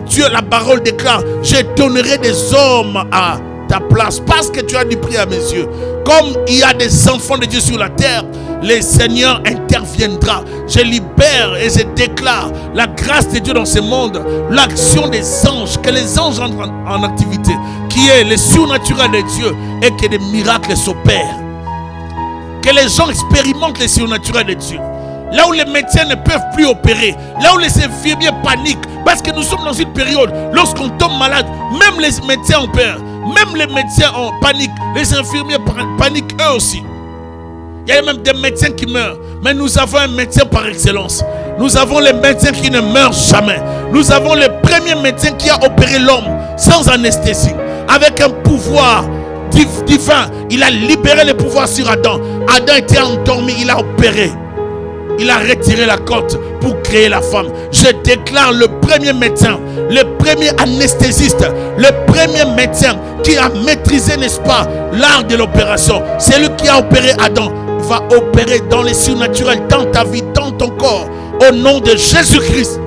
Dieu, la parole déclare, je donnerai des hommes à ta place, parce que tu as dit prier à mes yeux. Comme il y a des enfants de Dieu sur la terre, le Seigneur interviendra. Je libère et je déclare la grâce de Dieu dans ce monde, l'action des anges, que les anges entrent en activité, qui est le surnaturel de Dieu, et que des miracles s'opèrent. Que les gens expérimentent le surnaturel de Dieu. Là où les médecins ne peuvent plus opérer, là où les infirmiers paniquent, parce que nous sommes dans une période, lorsqu'on tombe malade, même les médecins opèrent, même les médecins en panique, les infirmiers paniquent eux aussi. Il y a même des médecins qui meurent, mais nous avons un médecin par excellence. Nous avons les médecins qui ne meurent jamais. Nous avons le premier médecin qui a opéré l'homme sans anesthésie, avec un pouvoir divin. Il a libéré le pouvoir sur Adam. Adam était endormi, il a opéré. Il a retiré la côte pour créer la femme. Je déclare le premier médecin, le premier anesthésiste, le premier médecin qui a maîtrisé, n'est-ce pas, l'art de l'opération. C'est lui qui a opéré Adam. Va opérer dans les surnaturels, dans ta vie, dans ton corps, au nom de Jésus-Christ.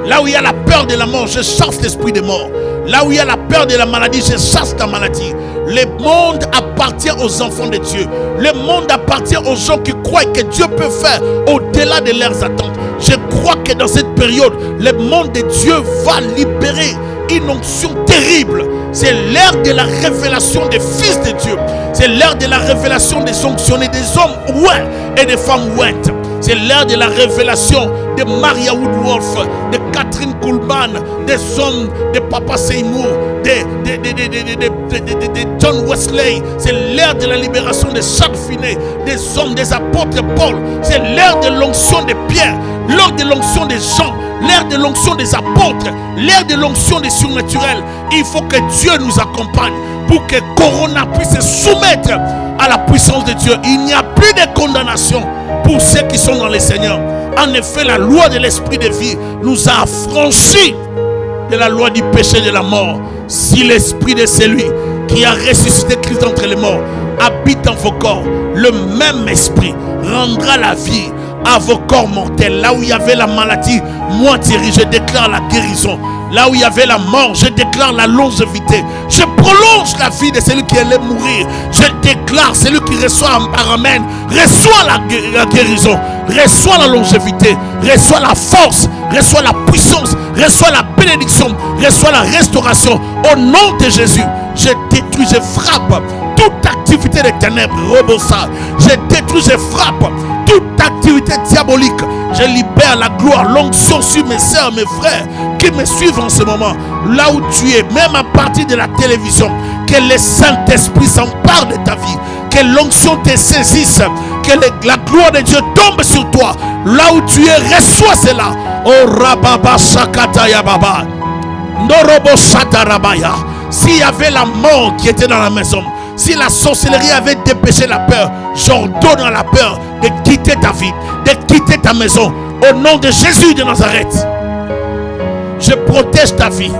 Là où il y a la peur de la mort, je chasse l'esprit de mort. Là où il y a la peur de la maladie, je chasse ta maladie. Le monde appartient aux enfants de Dieu. Le monde appartient aux gens qui croient que Dieu peut faire au-delà de leurs attentes. Je crois que dans cette période, le monde de Dieu va libérer une onction terrible. C'est l'ère de la révélation des fils de Dieu. C'est l'ère de la révélation des sanctionnés, des hommes ouins et des femmes ouintes. C'est l'ère de la révélation de Maria Woodworth, de Catherine Kuhlman, des hommes de Papa Seymour, de John Wesley. C'est l'ère de la libération de Charles Finet, des hommes, des apôtres Paul. C'est l'ère de l'onction de Pierre, l'ère de l'onction des Jean, l'ère de l'onction des apôtres, l'ère de l'onction des surnaturels. Il faut que Dieu nous accompagne pour que Corona puisse se soumettre à la puissance de Dieu. Il n'y a plus de condamnation pour ceux qui sont dans le Seigneur. En effet, la loi de l'esprit de vie nous a affranchis de la loi du péché et de la mort. Si l'esprit de celui qui a ressuscité Christ d'entre les morts habite dans vos corps, le même esprit rendra la vie à vos corps mortels. Là où il y avait la maladie, moi Thierry, je déclare la guérison. Là où il y avait la mort, je déclare la longévité. Je prolonge la vie de celui qui allait mourir. Je déclare, celui qui reçoit par amen, reçoit la guérison, reçoit la longévité, reçoit la force, reçoit la puissance, reçoit la bénédiction, reçoit la restauration. Au nom de Jésus, je détruis, je frappe toute activité des ténèbres, Robosa. Je détruis, je frappe toute activité diabolique. Je libère la gloire, l'onction sur mes sœurs, mes frères qui me suivent en ce moment. Là où tu es, même à partir de la télévision, que le Saint-Esprit s'empare de ta vie, que l'onction te saisisse, que la gloire de Dieu tombe sur toi. Là où tu es, reçois cela. Oh Rababa Shakataya Baba. Norobo Shatarabaya. S'il y avait la mort qui était dans la maison, si la sorcellerie avait dépêché la peur, j'ordonne à la peur de quitter ta vie, de quitter ta maison. Au nom de Jésus de Nazareth, je protège ta vie,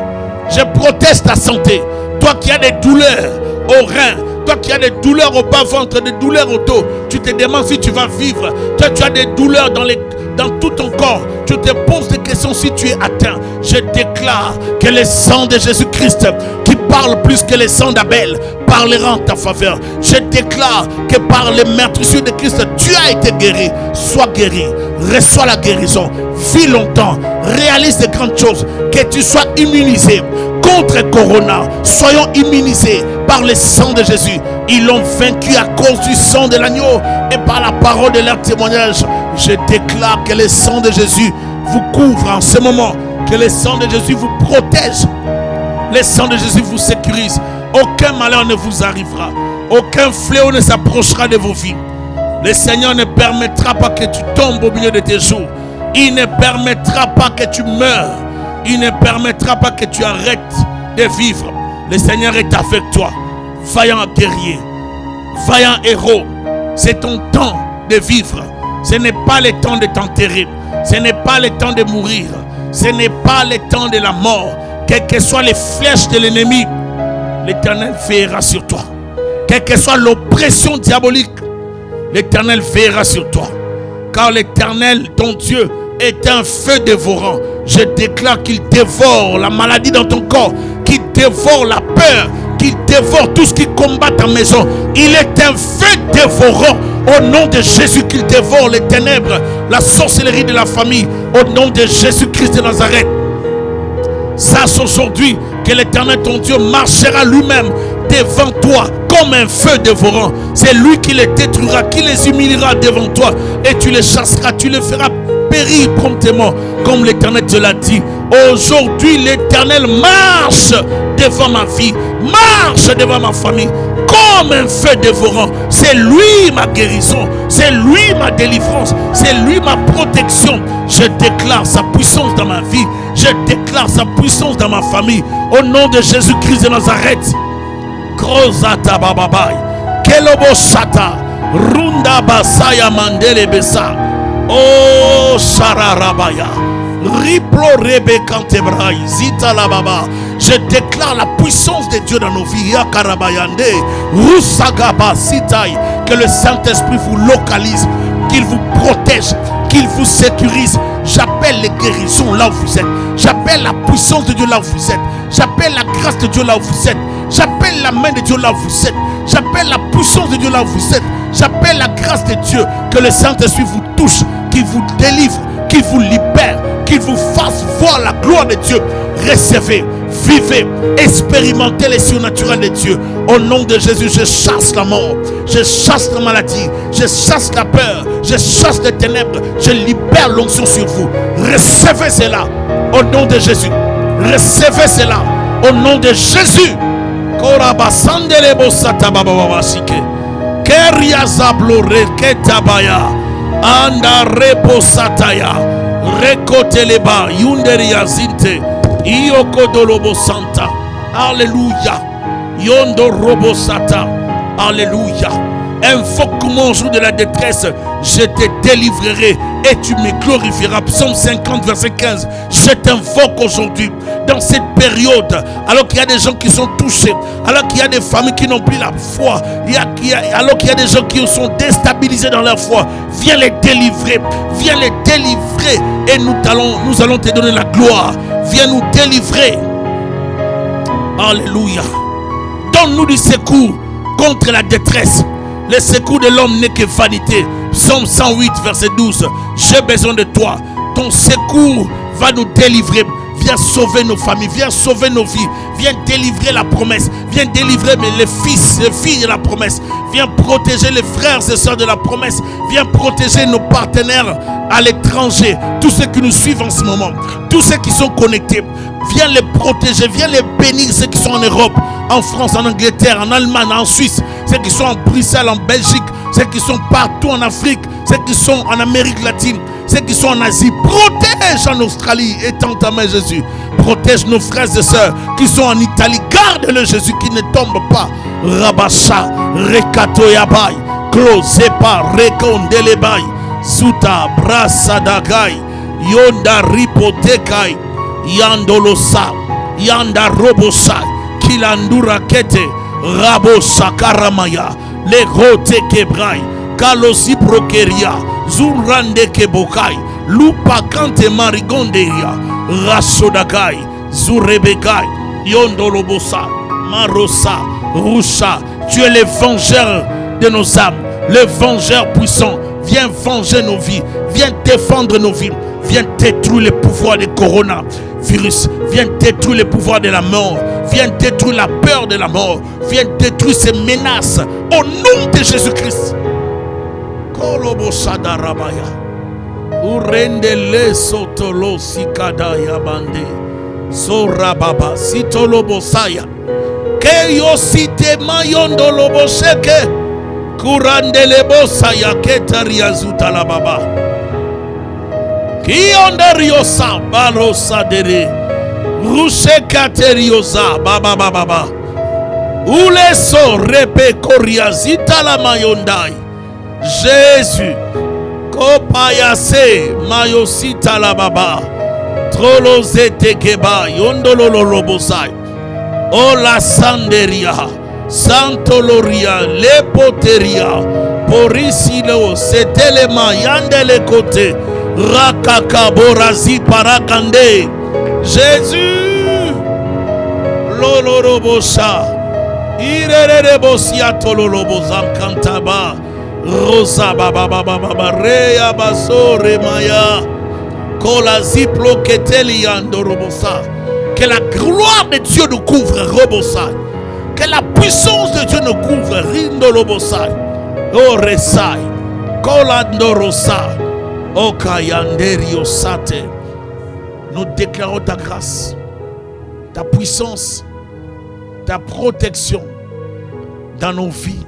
je protège ta santé. Toi qui as des douleurs au rein, toi qui as des douleurs au bas-ventre, des douleurs au dos, tu te demandes si tu vas vivre. Toi tu as des douleurs dans tout ton corps. Tu te poses des questions si tu es atteint. Je déclare que le sang de Jésus-Christ, qui parle plus que le sang d'Abel, parlera en ta faveur. Je déclare que par les meurtrissures de Christ, tu as été guéri. Sois guéri. Reçois la guérison. Vis longtemps. Réalise de grandes choses. Que tu sois immunisé contre Corona. Soyons immunisés par le sang de Jésus. Ils l'ont vaincu à cause du sang de l'agneau et par la parole de leur témoignage. Je déclare que le sang de Jésus vous couvre en ce moment. Que le sang de Jésus vous protège. Le sang de Jésus vous sécurise. Aucun malheur ne vous arrivera. Aucun fléau ne s'approchera de vos vies. Le Seigneur ne permettra pas que tu tombes au milieu de tes jours. Il ne permettra pas que tu meurs. Il ne permettra pas que tu arrêtes de vivre. Le Seigneur est avec toi. Vaillant guerrier, vaillant héros. C'est ton temps de vivre. Ce n'est pas le temps de t'enterrer. Ce n'est pas le temps de mourir. Ce n'est pas le temps de la mort. Quelles que soient les flèches de l'ennemi, l'Éternel veillera sur toi. Quelle que soit l'oppression diabolique, l'Éternel veillera sur toi. Car l'Éternel, ton Dieu, est un feu dévorant. Je déclare qu'il dévore la maladie dans ton corps, qu'il dévore la peur, qu'il dévore tout ce qui combat ta maison. Il est un feu dévorant. Au nom de Jésus, qu'il dévore les ténèbres, la sorcellerie de la famille. Au nom de Jésus-Christ de Nazareth. Sache aujourd'hui que l'Éternel ton Dieu marchera lui-même devant toi comme un feu dévorant. C'est lui qui les détruira, qui les humiliera devant toi, et tu les chasseras, tu les feras périr promptement, comme l'Éternel te l'a dit. Aujourd'hui, l'Éternel marche devant ma vie, marche devant ma famille comme un feu dévorant. C'est lui ma guérison, c'est lui ma délivrance, c'est lui ma protection. Je déclare sa puissance dans ma vie, je déclare sa puissance dans ma famille, au nom de Jésus-Christ de Nazareth. Krozata bababai, kelobo shata, runda basaya mandele besa, oh shararabaya, riplo rebe kantebrai, zita la baba. Je déclare la puissance de Dieu dans nos vies, yakarabayande, rusagaba sitai, que le Saint-Esprit vous localise, qu'il vous protège, qu'il vous sécurise. J'appelle les guérisons là où vous êtes. J'appelle la puissance de Dieu là où vous êtes. J'appelle la grâce de Dieu là où vous êtes. J'appelle la main de Dieu là où vous êtes. J'appelle la puissance de Dieu là où vous êtes. J'appelle la grâce de Dieu. Que le Saint-Esprit vous touche, qu'il vous délivre, qu'il vous libère, qu'il vous fasse voir la gloire de Dieu. Recevez, vivez, expérimentez les surnaturels de Dieu. Au nom de Jésus, je chasse la mort, je chasse la maladie, je chasse la peur, je chasse les ténèbres, je libère l'onction sur vous. Recevez cela au nom de Jésus. Recevez cela au nom de Jésus. Anda reposataya rekoteleba yunderia zinte iokodolobo santa. Alléluia. Yondo robosata. Alléluia. Invoque-moi au jour de la détresse, je te délivrerai et tu me glorifieras. Psaume 50 verset 15. Je t'invoque aujourd'hui dans cette période, alors qu'il y a des gens qui sont touchés, alors qu'il y a des familles qui n'ont plus la foi, alors qu'il y a des gens qui sont déstabilisés dans leur foi. Viens les délivrer, viens les délivrer, et nous allons te donner la gloire. Viens nous délivrer. Alléluia. Donne-nous du secours contre la détresse. Le secours de l'homme n'est que vanité. Psaume 108 verset 12. J'ai besoin de toi. Ton secours va nous délivrer. Viens sauver nos familles, viens sauver nos vies, viens délivrer la promesse, viens délivrer les fils, les filles de la promesse, viens protéger les frères et sœurs de la promesse, viens protéger nos partenaires à l'étranger, tous ceux qui nous suivent en ce moment, tous ceux qui sont connectés, viens les protéger, viens les bénir, ceux qui sont en Europe, en France, en Angleterre, en Allemagne, en Suisse, ceux qui sont en Bruxelles, en Belgique, ceux qui sont partout en Afrique, ceux qui sont en Amérique latine, ceux qui sont en Asie. Protège en Australie, étends ta main Jésus. Protège nos frères et sœurs qui sont en Italie. Garde-le Jésus, qui ne tombe pas. Rabasha, Rekatoyabai, Klosepa, Rekondelebai, Suta, Brasadagai, Yonda Ripotekai, Yandolosa, Yanda Robosa, Kilandura Kete, Rabosa Karamaya, Lerote Kebrai, Kalosi Prokeria, Zurande Kebokai, Lupa Kante Marigonderia, Rasodagai, Zurebegai, Yondolobosa, Marosa, Rusha. Tu es le vengeur de nos âmes, le vengeur puissant. Viens venger nos vies, viens défendre nos vies, viens détruire les pouvoirs du coronavirus, viens détruire les pouvoirs de la mort, viens détruire la peur de la mort, viens détruire ces menaces au nom de Jésus-Christ. Kolobo Sadarabaya Urendele Sotolo Sikadaya Bande Sorababa Sitolobo Saya Keyo Site Mayondolobo Sheke Kurandelebo Saya Ketaria Zutala Baba Kionderiosa Barosa Dere Rushe Kateriosa Baba Baba Uleso Repe Koriazita la Mayondai Jésus, Kopayase, Mayosita la Baba, Trolozete Keba, Yondololobosai, Ola Sanderia, Santoloria, Lepoteria, Porisilo, Setelema, Yandele Kote, Rakaka borazi parakande. Jésus. Lolorobosa. Irerebosia tololobozam kantaba. Rosa baba baba baba reya baso remaya. Kola ziplo keteli andorobosa. Que la gloire de Dieu nous couvre, robosa. Que la puissance de Dieu nous couvre, rindolobosa. O resai. Kola ndorosa. O kayanderio sate. Nous déclarons ta grâce, ta puissance, ta protection dans nos vies.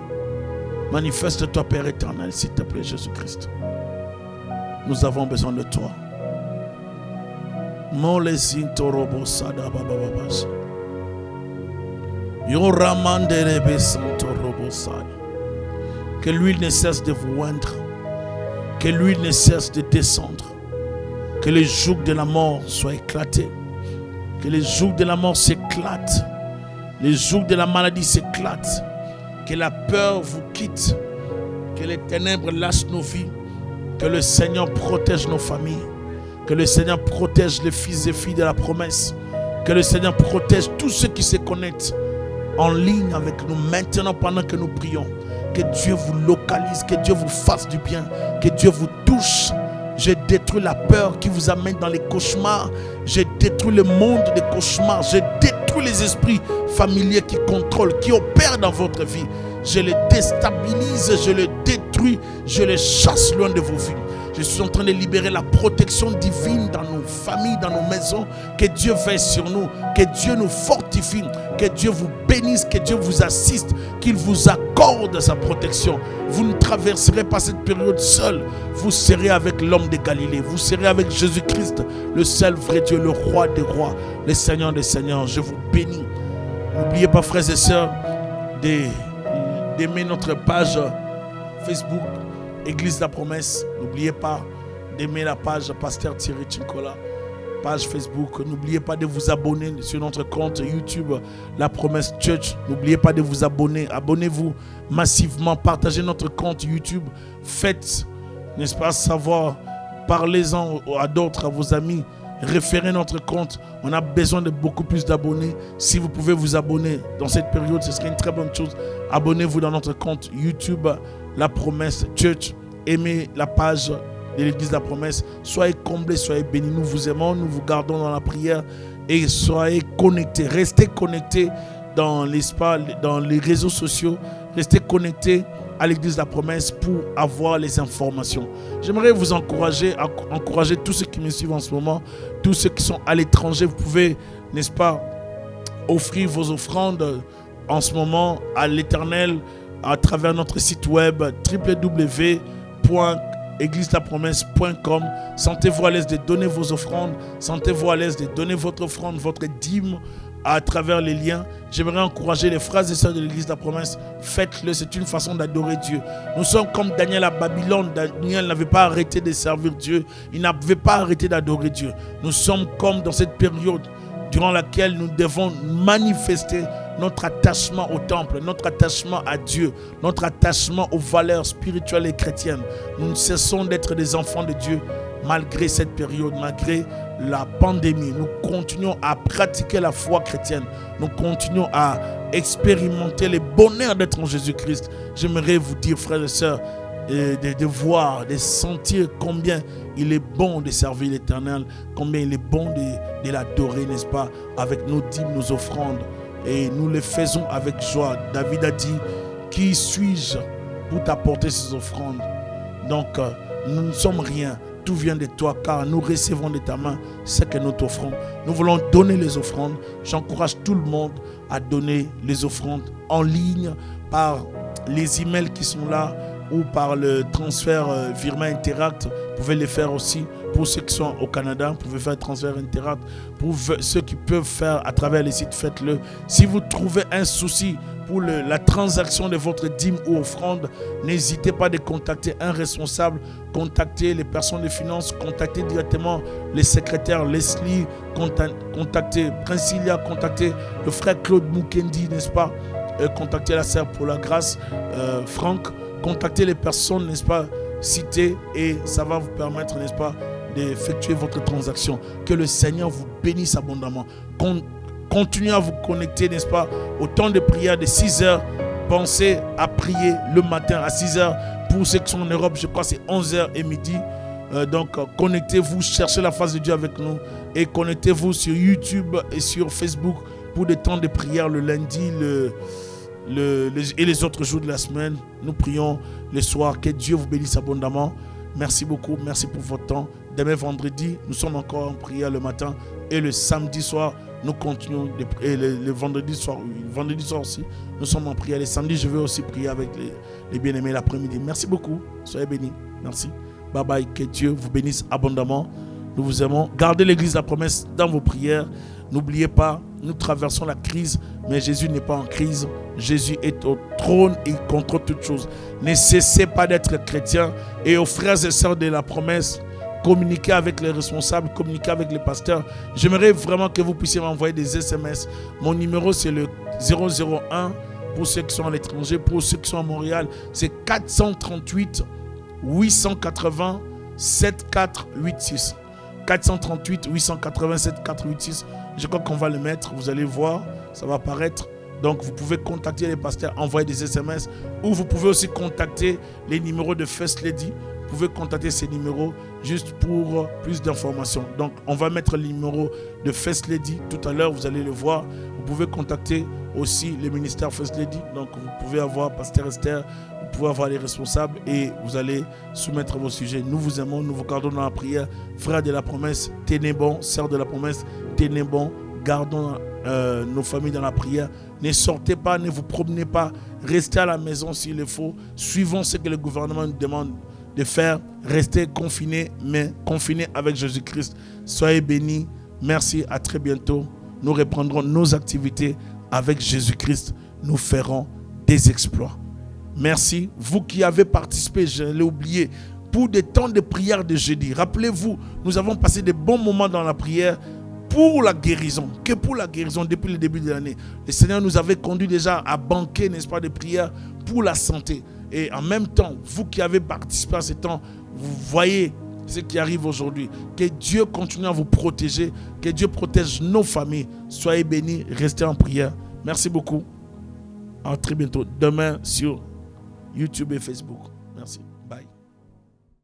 Manifeste-toi, Père éternel, s'il te plaît, Jésus-Christ. Nous avons besoin de toi. Que l'huile ne cesse de vous oindre. Que l'huile ne cesse de descendre. Que les jougs de la mort soient éclatés. Que les jougs de la mort s'éclatent. Les jougs de la maladie s'éclatent. Que la peur vous quitte. Que les ténèbres lâchent nos vies. Que le Seigneur protège nos familles. Que le Seigneur protège les fils et filles de la promesse. Que le Seigneur protège tous ceux qui se connectent en ligne avec nous maintenant pendant que nous prions. Que Dieu vous localise. Que Dieu vous fasse du bien. Que Dieu vous touche. J'ai détruit la peur qui vous amène dans les cauchemars. J'ai détruit le monde des cauchemars. J'ai détruit les esprits familiers qui contrôlent, qui opèrent dans votre vie. Je les déstabilise, je les détruis, je les chasse loin de vos vies. Je suis en train de libérer la protection divine dans nos familles, dans nos maisons. Que Dieu veille sur nous, que Dieu nous fortifie, que Dieu vous bénisse, que Dieu vous assiste, qu'il vous accorde sa protection. Vous ne traverserez pas cette période seul. Vous serez avec l'homme de Galilée. Vous serez avec Jésus-Christ, le seul vrai Dieu, le roi des rois, le Seigneur des seigneurs. Je vous bénis. N'oubliez pas, frères et sœurs, d'aimer notre page Facebook Église de la Promesse. N'oubliez pas d'aimer la page Pasteur Thierry Chinkola, page Facebook. N'oubliez pas de vous abonner sur notre compte YouTube La Promesse Church. N'oubliez pas de vous abonner. Abonnez-vous massivement. Partagez notre compte YouTube. Faites, n'est-ce pas, savoir. Parlez-en à d'autres, à vos amis. Référez notre compte. On a besoin de beaucoup plus d'abonnés. Si vous pouvez vous abonner dans cette période, ce serait une très bonne chose. Abonnez-vous dans notre compte YouTube La Promesse Church. Aimez la page de l'Église de la Promesse. Soyez comblés, soyez bénis. Nous vous aimons, nous vous gardons dans la prière. Et soyez connectés. Restez connectés dans les réseaux sociaux. Restez connectés à l'Église de la Promesse pour avoir les informations. J'aimerais vous encourager tous ceux qui me suivent en ce moment, tous ceux qui sont à l'étranger. Vous pouvez, n'est-ce pas, offrir vos offrandes en ce moment à l'Éternel à travers notre site web www.églisedelapromesse.com. Sentez-vous à l'aise de donner vos offrandes. Sentez-vous à l'aise de donner votre offrande, votre dîme à travers les liens. J'aimerais encourager les frères et sœurs de l'Église de la Promesse. Faites-le, c'est une façon d'adorer Dieu. Nous sommes comme Daniel à Babylone. Daniel n'avait pas arrêté de servir Dieu. Il n'avait pas arrêté d'adorer Dieu. Nous sommes comme dans cette période durant laquelle nous devons manifester notre attachement au temple, notre attachement à Dieu, notre attachement aux valeurs spirituelles et chrétiennes. Nous ne cessons d'être des enfants de Dieu malgré cette période, malgré la pandémie. Nous continuons à pratiquer la foi chrétienne. Nous continuons à expérimenter le bonheur d'être en Jésus-Christ. J'aimerais vous dire, frères et sœurs, de voir, de sentir combien il est bon de servir l'Éternel, combien il est bon de l'adorer, n'est-ce pas, avec nos dîmes, nos offrandes. Et nous le faisons avec joie. David a dit, qui suis-je pour t'apporter ces offrandes? Donc, nous ne sommes rien. Tout vient de toi, car nous recevons de ta main ce que nous t'offrons. Nous voulons donner les offrandes. J'encourage tout le monde à donner les offrandes en ligne par les emails qui sont là ou par le transfert Virement Interact. Vous pouvez les faire aussi. Pour ceux qui sont au Canada, vous pouvez faire transfert Interact. Pour ceux qui peuvent faire à travers les sites, faites-le. Si vous trouvez un souci pour la transaction de votre dîme ou offrande, n'hésitez pas de contacter un responsable, contactez les personnes de finances, contactez directement les secrétaires Leslie, contactez Princilia, contactez le frère Claude Mukendi, n'est-ce pas, contactez la sœur pour la grâce, Franck, contactez les personnes, n'est-ce pas, citées, et ça va vous permettre, n'est-ce pas, d'effectuer votre transaction. Que le Seigneur vous bénisse abondamment. Continuez à vous connecter, n'est-ce pas, au temps de prière de 6 heures. Pensez à prier le matin à 6 heures. Pour ceux qui sont en Europe, je crois que c'est 11 heures et midi. Donc, connectez-vous, cherchez la face de Dieu avec nous. Et connectez-vous sur YouTube et sur Facebook pour des temps de prière le lundi et les autres jours de la semaine. Nous prions le soir. Que Dieu vous bénisse abondamment. Merci beaucoup. Merci pour votre temps. Demain vendredi, nous sommes encore en prière le matin. Et le samedi soir, nous continuons de prier. Le vendredi soir aussi, nous sommes en prière. Les samedis, je vais aussi prier avec les bien-aimés l'après-midi. Merci beaucoup. Soyez bénis. Merci. Bye bye. Que Dieu vous bénisse abondamment. Nous vous aimons. Gardez l'église La Promesse dans vos prières. N'oubliez pas, nous traversons la crise, mais Jésus n'est pas en crise. Jésus est au trône et il contrôle toutes choses. Ne cessez pas d'être chrétien. Et aux frères et sœurs de La Promesse, communiquez avec les responsables, communiquez avec les pasteurs. J'aimerais vraiment que vous puissiez m'envoyer des SMS. Mon numéro, c'est le 001 pour ceux qui sont à l'étranger. Pour ceux qui sont à Montréal, c'est 438 880 7486. 438 880 7486. Je crois qu'on va le mettre. Vous allez voir, ça va apparaître. Donc, vous pouvez contacter les pasteurs, envoyer des SMS. Ou vous pouvez aussi contacter les numéros de First Lady. Vous pouvez contacter ces numéros juste pour plus d'informations. Donc, on va mettre le numéro de First Lady tout à l'heure. Vous allez le voir. Vous pouvez contacter aussi le ministère First Lady. Donc, vous pouvez avoir Pasteur Esther. Vous pouvez avoir les responsables et vous allez soumettre vos sujets. Nous vous aimons, nous vous gardons dans la prière. Frères de la promesse, tenez bon. Sœurs de la promesse, tenez bon. Gardons nos familles dans la prière. Ne sortez pas, ne vous promenez pas. Restez à la maison s'il le faut. Suivons ce que le gouvernement nous demande de faire. Restez confinés, mais confinés avec Jésus-Christ. Soyez bénis. Merci, à très bientôt. Nous reprendrons nos activités avec Jésus-Christ. Nous ferons des exploits. Merci. Vous qui avez participé, je l'ai oublié, pour des temps de prière de jeudi. Rappelez-vous, nous avons passé de bons moments dans la prière pour la guérison. Que pour la guérison depuis le début de l'année. Le Seigneur nous avait conduit déjà à banquer, n'est-ce pas, de prière pour la santé. Et en même temps, vous qui avez participé à ce temps, vous voyez ce qui arrive aujourd'hui. Que Dieu continue à vous protéger. Que Dieu protège nos familles. Soyez bénis, restez en prière. Merci beaucoup. À très bientôt. Demain sur YouTube et Facebook. Merci. Bye.